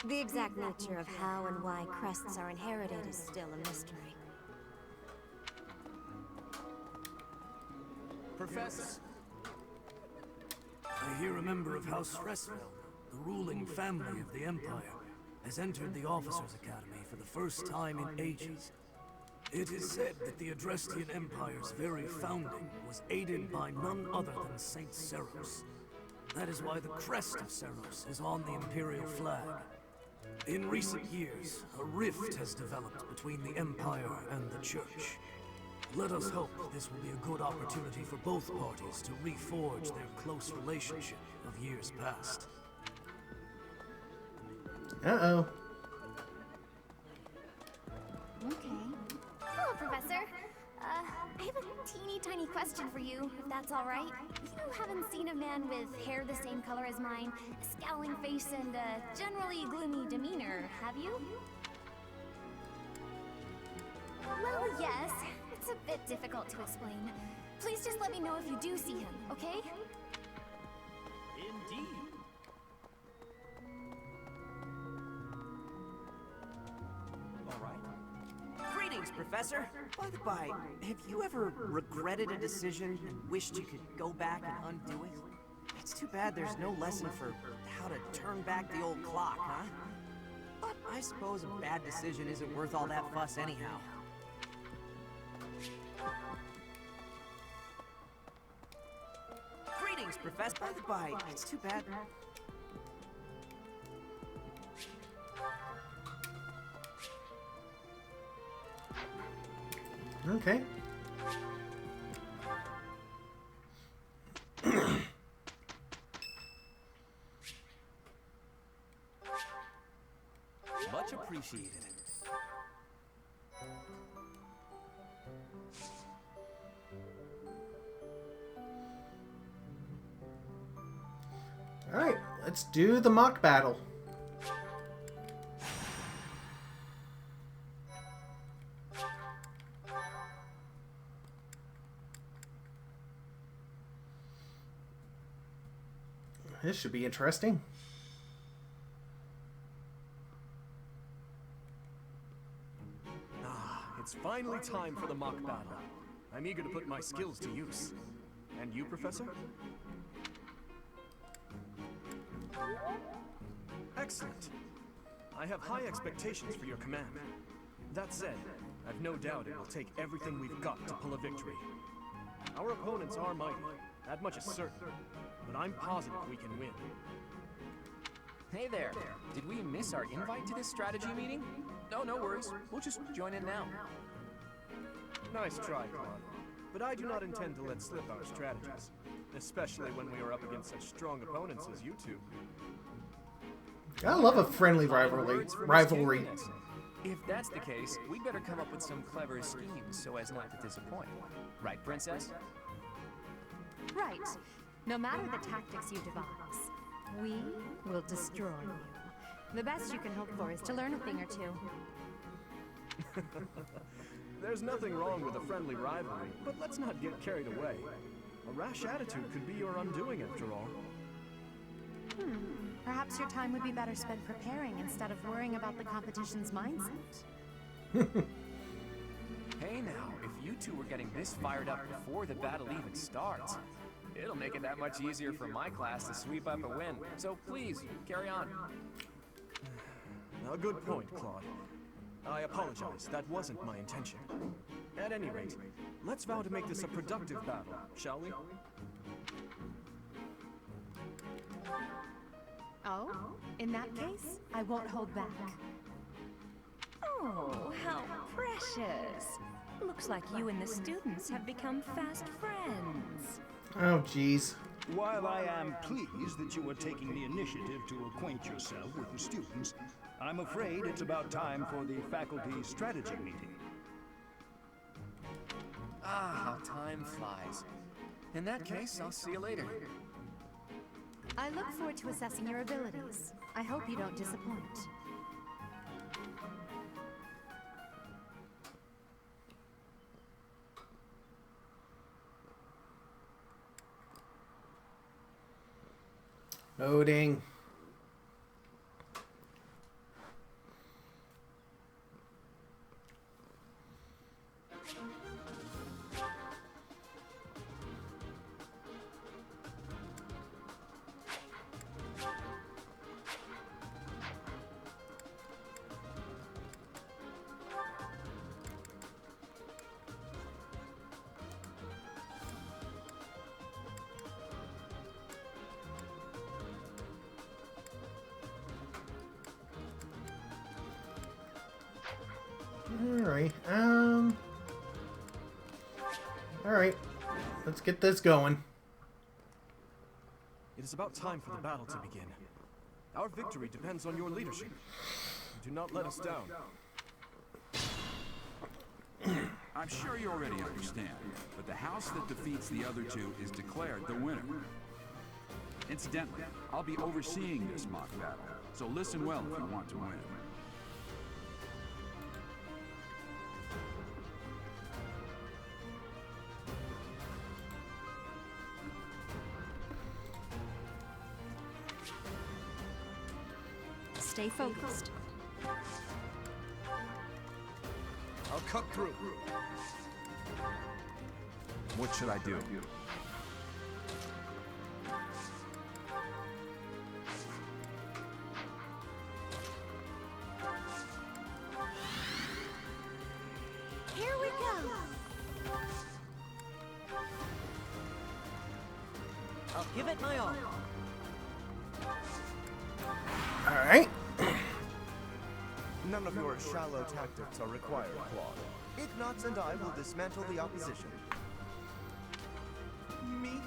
S12: The exact nature of how and why crests are inherited is still a mystery.
S21: Professor!
S22: I hear a member of House Fresfeld, the ruling family of the Empire, has entered the Officers' Academy for the first time in ages. It is said that the Adrestian Empire's very founding was aided by none other than Saint Seros. That is why the crest of Seros is on the Imperial flag. In recent years, a rift has developed between the Empire and the Church. Let us hope this will be a good opportunity for both parties to reforge their close relationship of years past.
S1: Uh-oh.
S9: Okay. Hello, Professor. I have a teeny tiny question for you, if that's all right. You haven't seen a man with hair the same color as mine, a scowling face, and a generally gloomy demeanor, have you? Well, yes. It's a bit difficult to explain. Please just let me know if you do see him, okay?
S21: Indeed.
S6: All right. Greetings, Professor. By the by, have you ever regretted a decision and wished you could go back and undo it? It's too bad there's no lesson for how to turn back the old clock, huh? But I suppose a bad decision isn't worth all that fuss anyhow. Greetings, Professor. By the by, it's too bad.
S1: Okay.
S21: Much appreciated.
S1: Alright, let's do the mock battle. This should be interesting.
S11: It's finally time for the mock battle. I'm eager to put my skills to use. And you, Professor? Excellent. I have high expectations for your command. That said, I've no doubt it will take everything we've got to pull a victory. Our opponents are mighty, that much is certain, but I'm positive we can win.
S7: Hey there. Did we miss our invite to this strategy meeting? no worries. We'll just join in now.
S16: Nice try, Claude. But I do not intend to let slip our strategies. Especially when we are up against such strong opponents as you two.
S1: I love a friendly rivalry.
S7: If that's the case, we'd better come up with some clever schemes so as not to disappoint. Right, Princess?
S2: Right. No matter the tactics you devise, we will destroy you. The best you can hope for is to learn a thing or two.
S16: There's nothing wrong with a friendly rivalry, but let's not get carried away. A rash attitude could be your undoing after all.
S2: Perhaps your time would be better spent preparing instead of worrying about the competition's mindset.
S7: Hey now, if you two were getting this fired up before the battle even starts, it'll make it that much easier for my class to sweep up a win. So please, carry on.
S16: A good point, Claude. I apologize, that wasn't my intention. At any rate, let's vow to make this a productive battle, shall we?
S2: Oh? In that case, I won't hold back. Oh, how precious. Looks like you and the students have become fast friends.
S1: Oh, jeez.
S17: While I am pleased that you are taking the initiative to acquaint yourself with the students, I'm afraid it's about time for the faculty strategy meeting.
S7: Ah, how time flies. In that case, I'll see you later.
S2: I look forward to assessing your abilities. I hope you don't disappoint.
S1: Loading. Alright. Let's get this going.
S16: It is about time for the battle to begin. Our victory depends on your leadership. Do not let us down.
S10: I'm sure you already understand, but the house that defeats the other two is declared the winner. Incidentally, I'll be overseeing this mock battle, so listen well if you want to win.
S2: Stay focused.
S16: I'll cut through.
S14: What should I do?
S9: Here we go.
S13: I'll give it my all.
S1: Alright.
S8: None of your shallow tactics are required, Claude. Ignatz and I will dismantle the opposition.
S11: Me?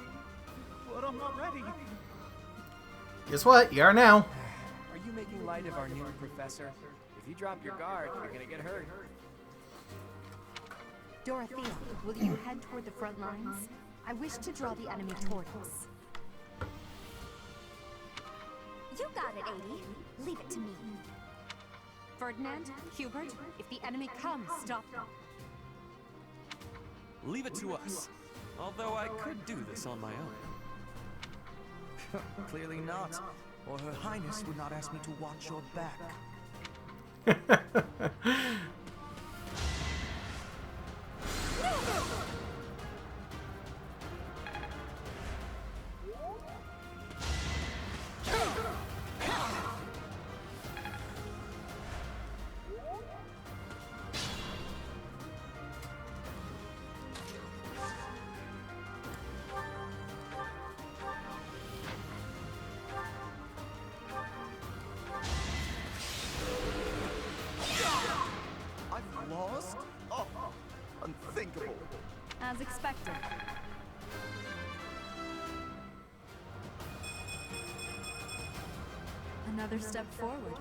S11: But I'm not ready.
S1: Guess what? You are now.
S7: Are you making light of our new professor? If you drop your guard, you're gonna get hurt.
S2: Dorothea, will you head toward the front lines? I wish to draw the enemy toward us.
S15: You got it, 80. Leave it to me.
S2: Ferdinand, Hubert, if the enemy comes, stop them.
S11: Leave it to us. Although I could do this on my own.
S8: Clearly not, or Her Highness would not ask me to watch your back.
S3: Another step forward.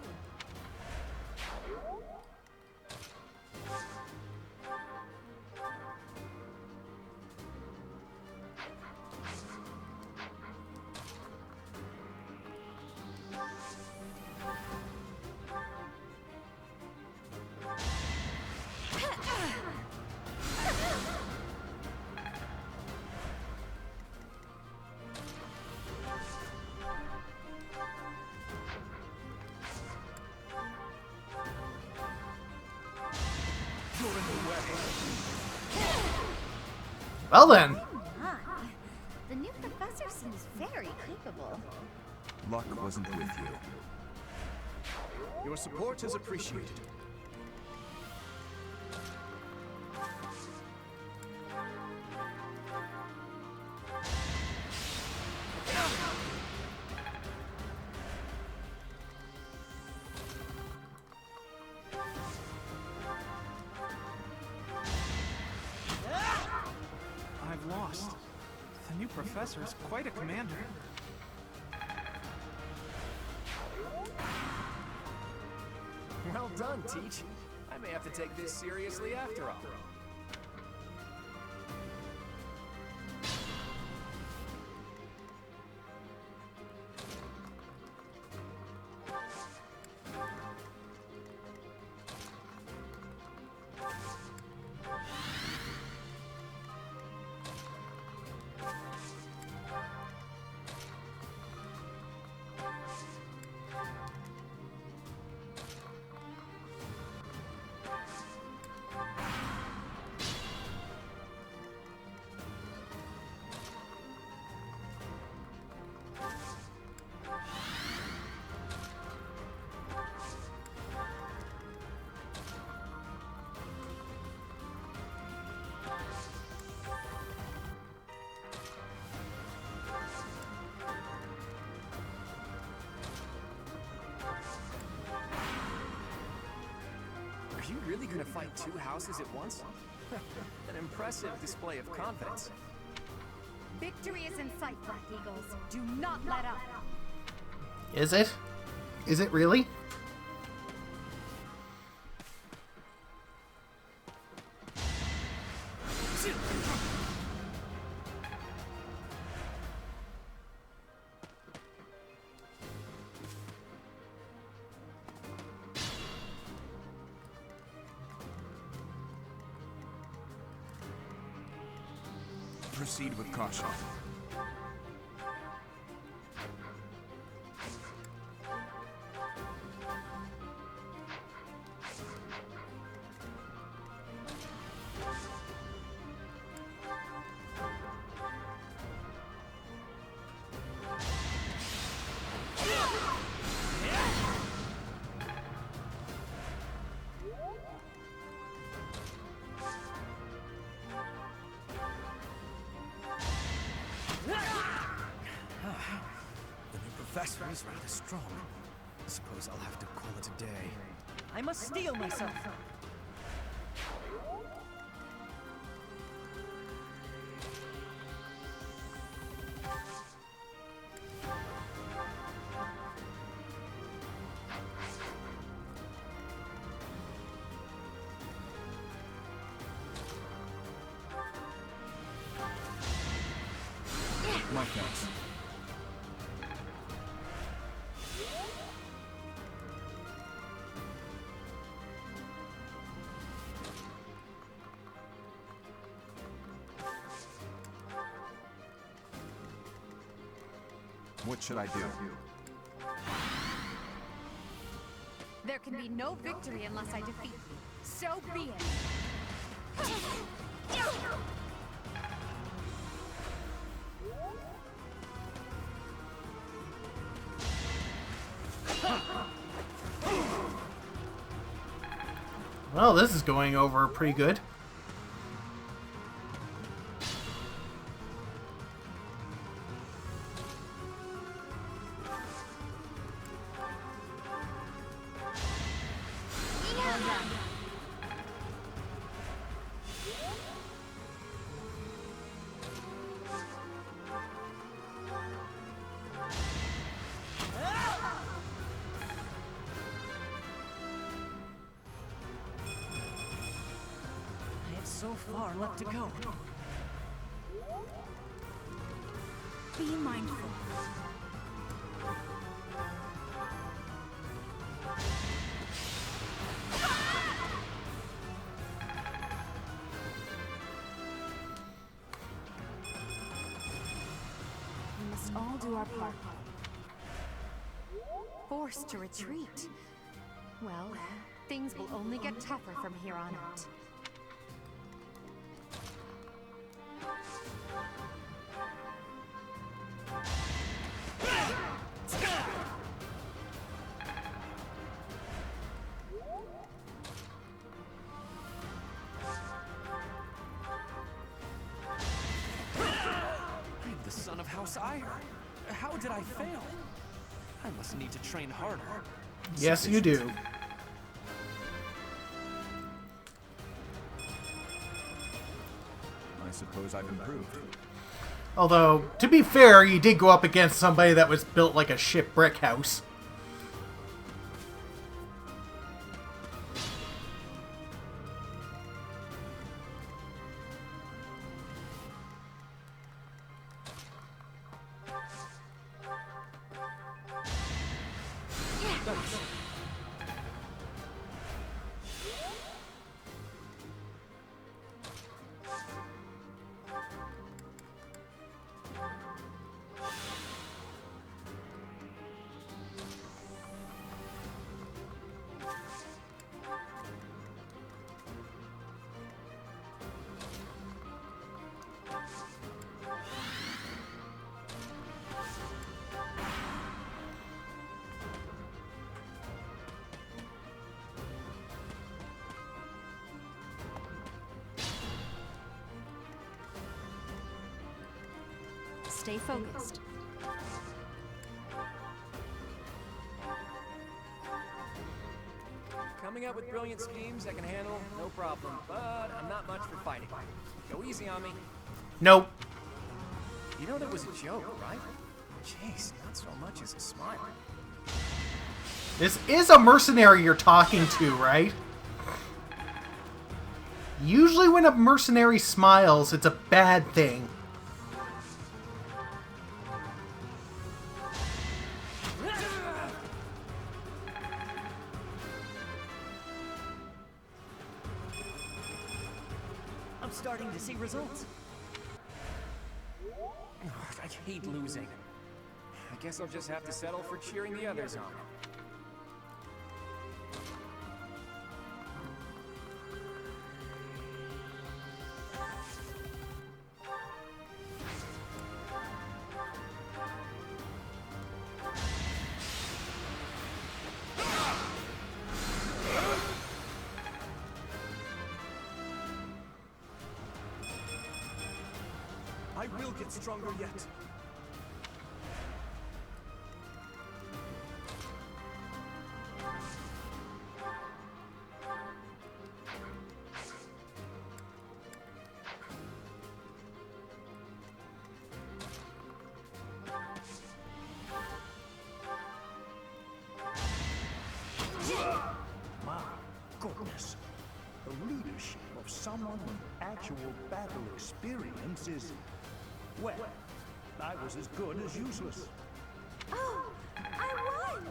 S1: Well then.
S15: My, the new professor seems very capable.
S14: Luck wasn't with you.
S16: Your support is appreciated.
S11: I've lost. The new professor is quite a commander.
S7: Well done, Teach. I may have to take this seriously after all. Are you really gonna fight two houses at once? An impressive display of confidence.
S15: Victory is in sight, Black Eagles. Do not let up.
S1: Is it? Is it really?
S14: Proceed with caution.
S11: Professor is rather strong. I suppose I'll have to call it a day.
S13: I must steel myself.
S14: My thanks. What should I do?
S3: There can be no victory unless I defeat you. So be it.
S1: Well, this is going over pretty good.
S13: so far left to go.
S2: Be mindful.
S3: We must all do our part. Forced to retreat. Well, things will only get tougher from here on out.
S11: I'm the son of House Ire. How did I fail? I must need to train harder.
S1: Yes, you do.
S14: I suppose I've improved.
S1: Although, to be fair, you did go up against somebody that was built like a shipwreck house.
S3: Stay focused.
S7: Coming up with brilliant schemes I can handle, no problem. But I'm not much for fighting. Go easy on me.
S1: Nope.
S7: You know that was a joke, right? Jeez, not so much as a smile.
S1: This is a mercenary you're talking to, right? Usually when a mercenary smiles, it's a bad thing.
S13: I'm starting to see results.
S7: I hate losing. I guess I'll just have to settle for cheering the others on.
S16: I will get stronger yet.
S17: My goodness. The leadership of someone with actual battle experience is... well, I was as good as useless.
S9: Oh, I won!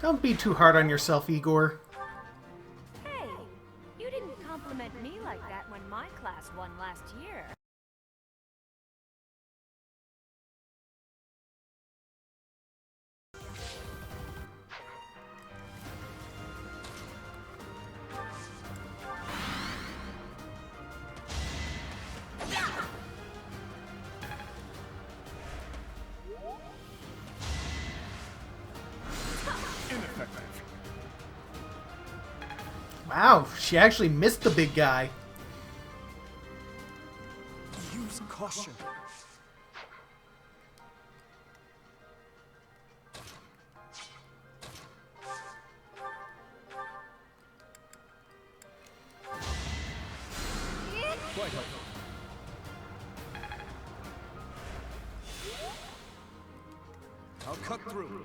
S1: Don't be too hard on yourself, Igor.
S2: Hey, you didn't compliment me like that when my class won last year.
S1: Wow, she actually missed the big guy.
S16: Use caution.
S17: Quite right.
S16: I'll cut through.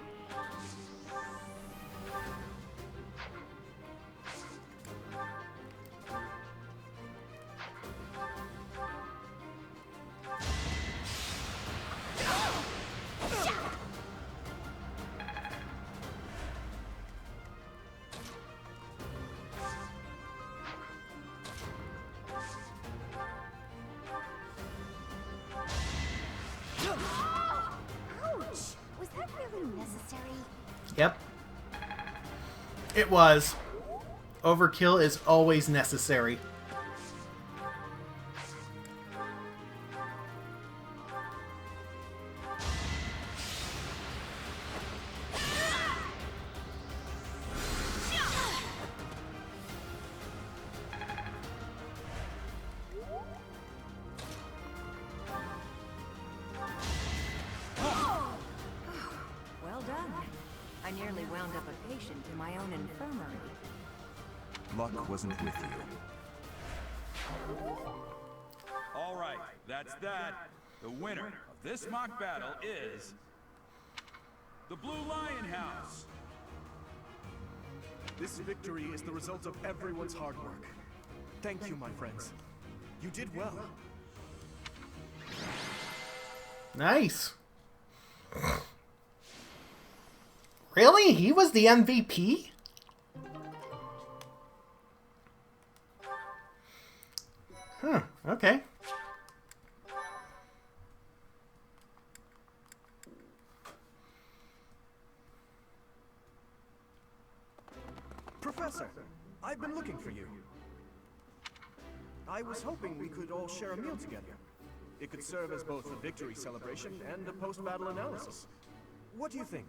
S9: necessary.
S1: Yep. It was. Overkill is always necessary.
S2: Well done. I nearly wound up a patient in my own infirmary.
S14: Luck wasn't with you.
S10: All right, that's that. The winner of this mock battle is the Blue Lion House.
S16: This victory is the result of everyone's hard work. Thank you, my friends. You did well.
S1: Nice. Really? He was the MVP? Huh, okay.
S16: Professor, I've been looking for you. I was hoping we could all share a meal together. It could serve as both a victory celebration and a post-battle analysis. What do you think?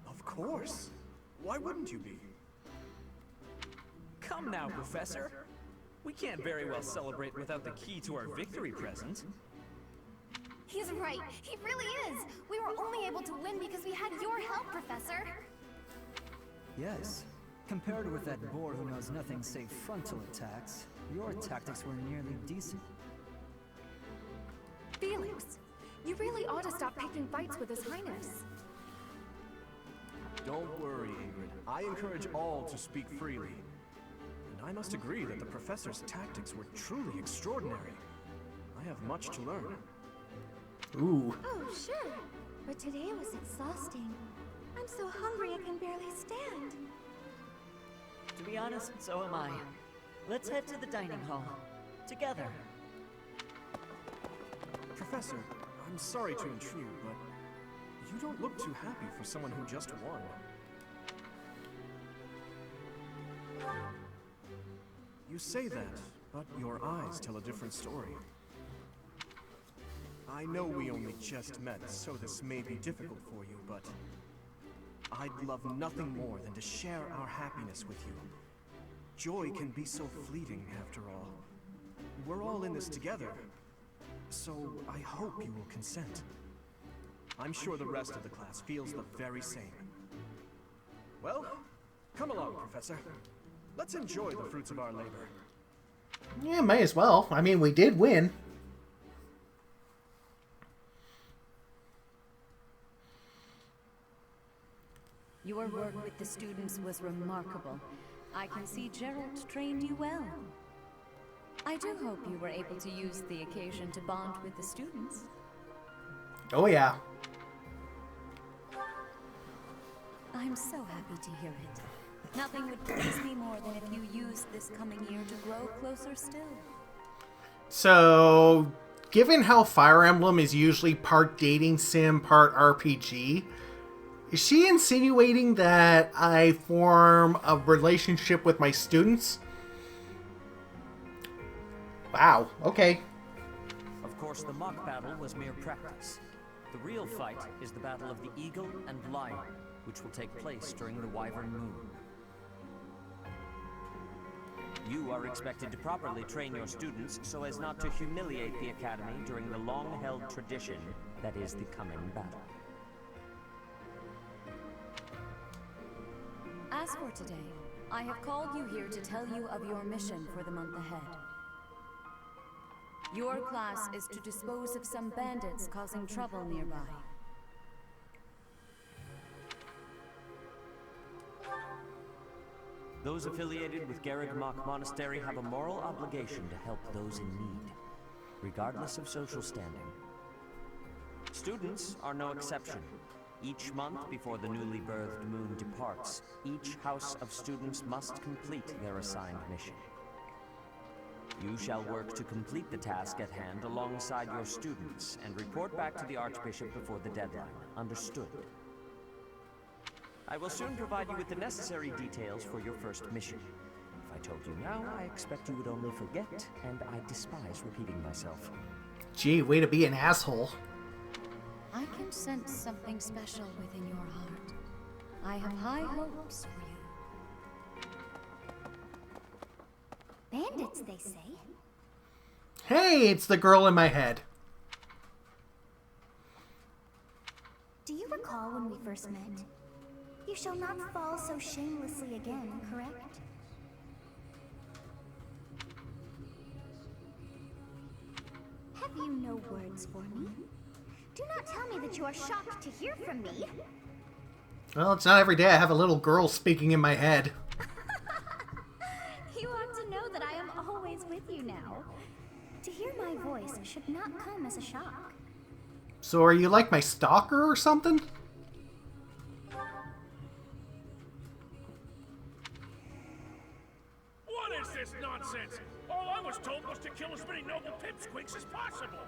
S16: Of course. Why wouldn't you be?
S11: Come now, Professor. We can't very well celebrate without the key to our victory present.
S9: He's right. He really is. We were only able to win because we had your help, Professor.
S18: Yes. Compared with that boar who knows nothing save frontal attacks, your tactics were nearly decent.
S3: Felix, you really ought to stop picking fights with His Highness.
S16: Don't worry, Ingrid. I encourage all to speak freely. And I must agree that the Professor's tactics were truly extraordinary. I have much to learn.
S1: Ooh.
S20: Oh, sure. But today was exhausting. I'm so hungry I can barely stand.
S13: To be honest, so am I. Let's head to the dining hall. Together.
S16: Professor, I'm sorry to intrude, but you don't look too happy for someone who just won. You say that, but your eyes tell a different story. I know we only just met, so this may be difficult for you, but I'd love nothing more than to share our happiness with you. Joy can be so fleeting, after all. We're all in this together, so I hope you will consent. I'm sure the rest of the class feels the very same. Well, come along, Professor. Let's enjoy the fruits of our labor.
S1: Yeah, may as well. I mean, we did win.
S2: Your work with the students was remarkable. I can see Gerald trained you well. I do hope you were able to use the occasion to bond with the students.
S1: Oh, yeah.
S2: I'm so happy to hear it. Nothing would please me more than if you used this coming year to grow closer still.
S1: So, given how Fire Emblem is usually part dating sim, part RPG, is she insinuating that I form a relationship with my students? Wow, okay.
S13: Of course, the mock battle was mere practice. The real fight is the battle of the Eagle and Lion, which will take place during the Wyvern Moon. You are expected to properly train your students so as not to humiliate the Academy during the long-held tradition that is the coming battle.
S2: As for today, I have called you here to tell you of your mission for the month ahead. Your class is to dispose of some bandits causing trouble nearby.
S13: Those affiliated with Garreg-Mach Monastery have a moral obligation to help those in need, regardless of social standing. Students are no exception. Each month before the newly birthed moon departs, each house of students must complete their assigned mission.
S6: You shall work to complete the task at hand alongside your students and report back to the Archbishop before the deadline. Understood? I will soon provide you with the necessary details for your first mission. If I told you now, I expect you would only forget, and I despise repeating myself.
S1: Gee, way to be an asshole.
S15: I can sense something special within your heart. I have high hopes for you.
S9: Bandits, they say.
S1: Hey, it's the girl in my head.
S9: Do you recall when we first met? You shall not fall so shamelessly again, correct? Have you no words for me? Do not tell me that you are shocked to hear from me.
S1: Well, it's not every day I have a little girl speaking in my head.
S9: You ought to know that I am always with you now. To hear my voice should not come as a shock.
S1: So are you like my stalker or something?
S5: What is this nonsense? All I was told was to kill as many noble pipsqueaks as possible.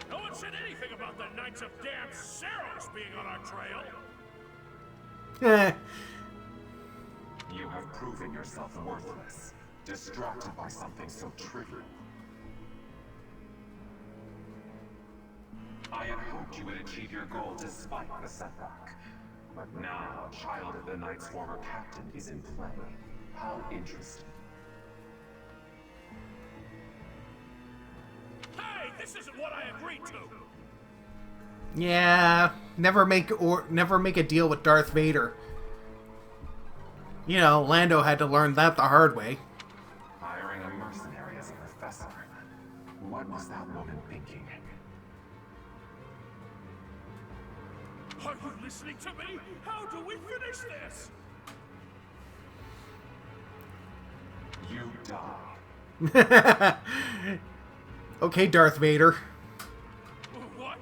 S5: No one said anything about the Knights of Damn Saros being on our trail.
S19: You have proven yourself worthless, distracted by something so trivial. I had hoped you would achieve your goal despite the setback. But now a child of the Knight's former captain is in play. How interesting.
S5: Hey, this isn't what I agreed to.
S1: Yeah, never make a deal with Darth Vader. You know, Lando had to learn that the hard way.
S19: Hiring a mercenary as a professor. What was that woman thinking?
S5: Are you listening to me? How do we finish this?
S19: You die.
S1: Okay, Darth Vader.
S5: What?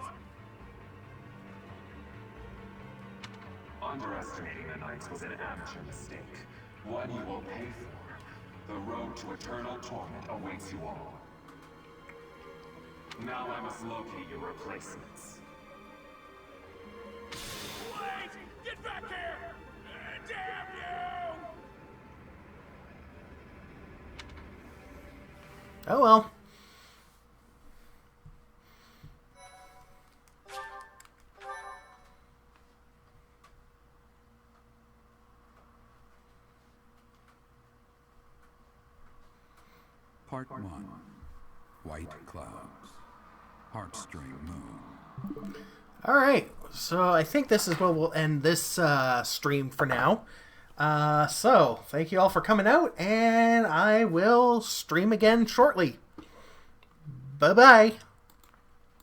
S19: Underestimating the Knights was an amateur mistake. One you will pay for. The road to eternal torment awaits you all. Now I must locate your replacements.
S5: Wait! Get back here! Damn you!
S1: Oh well.
S10: Part 1. White Clouds. Heartstring Moon.
S1: Alright, so I think this is where we'll end this stream for now. So, thank you all for coming out, and I will stream again shortly. Bye-bye.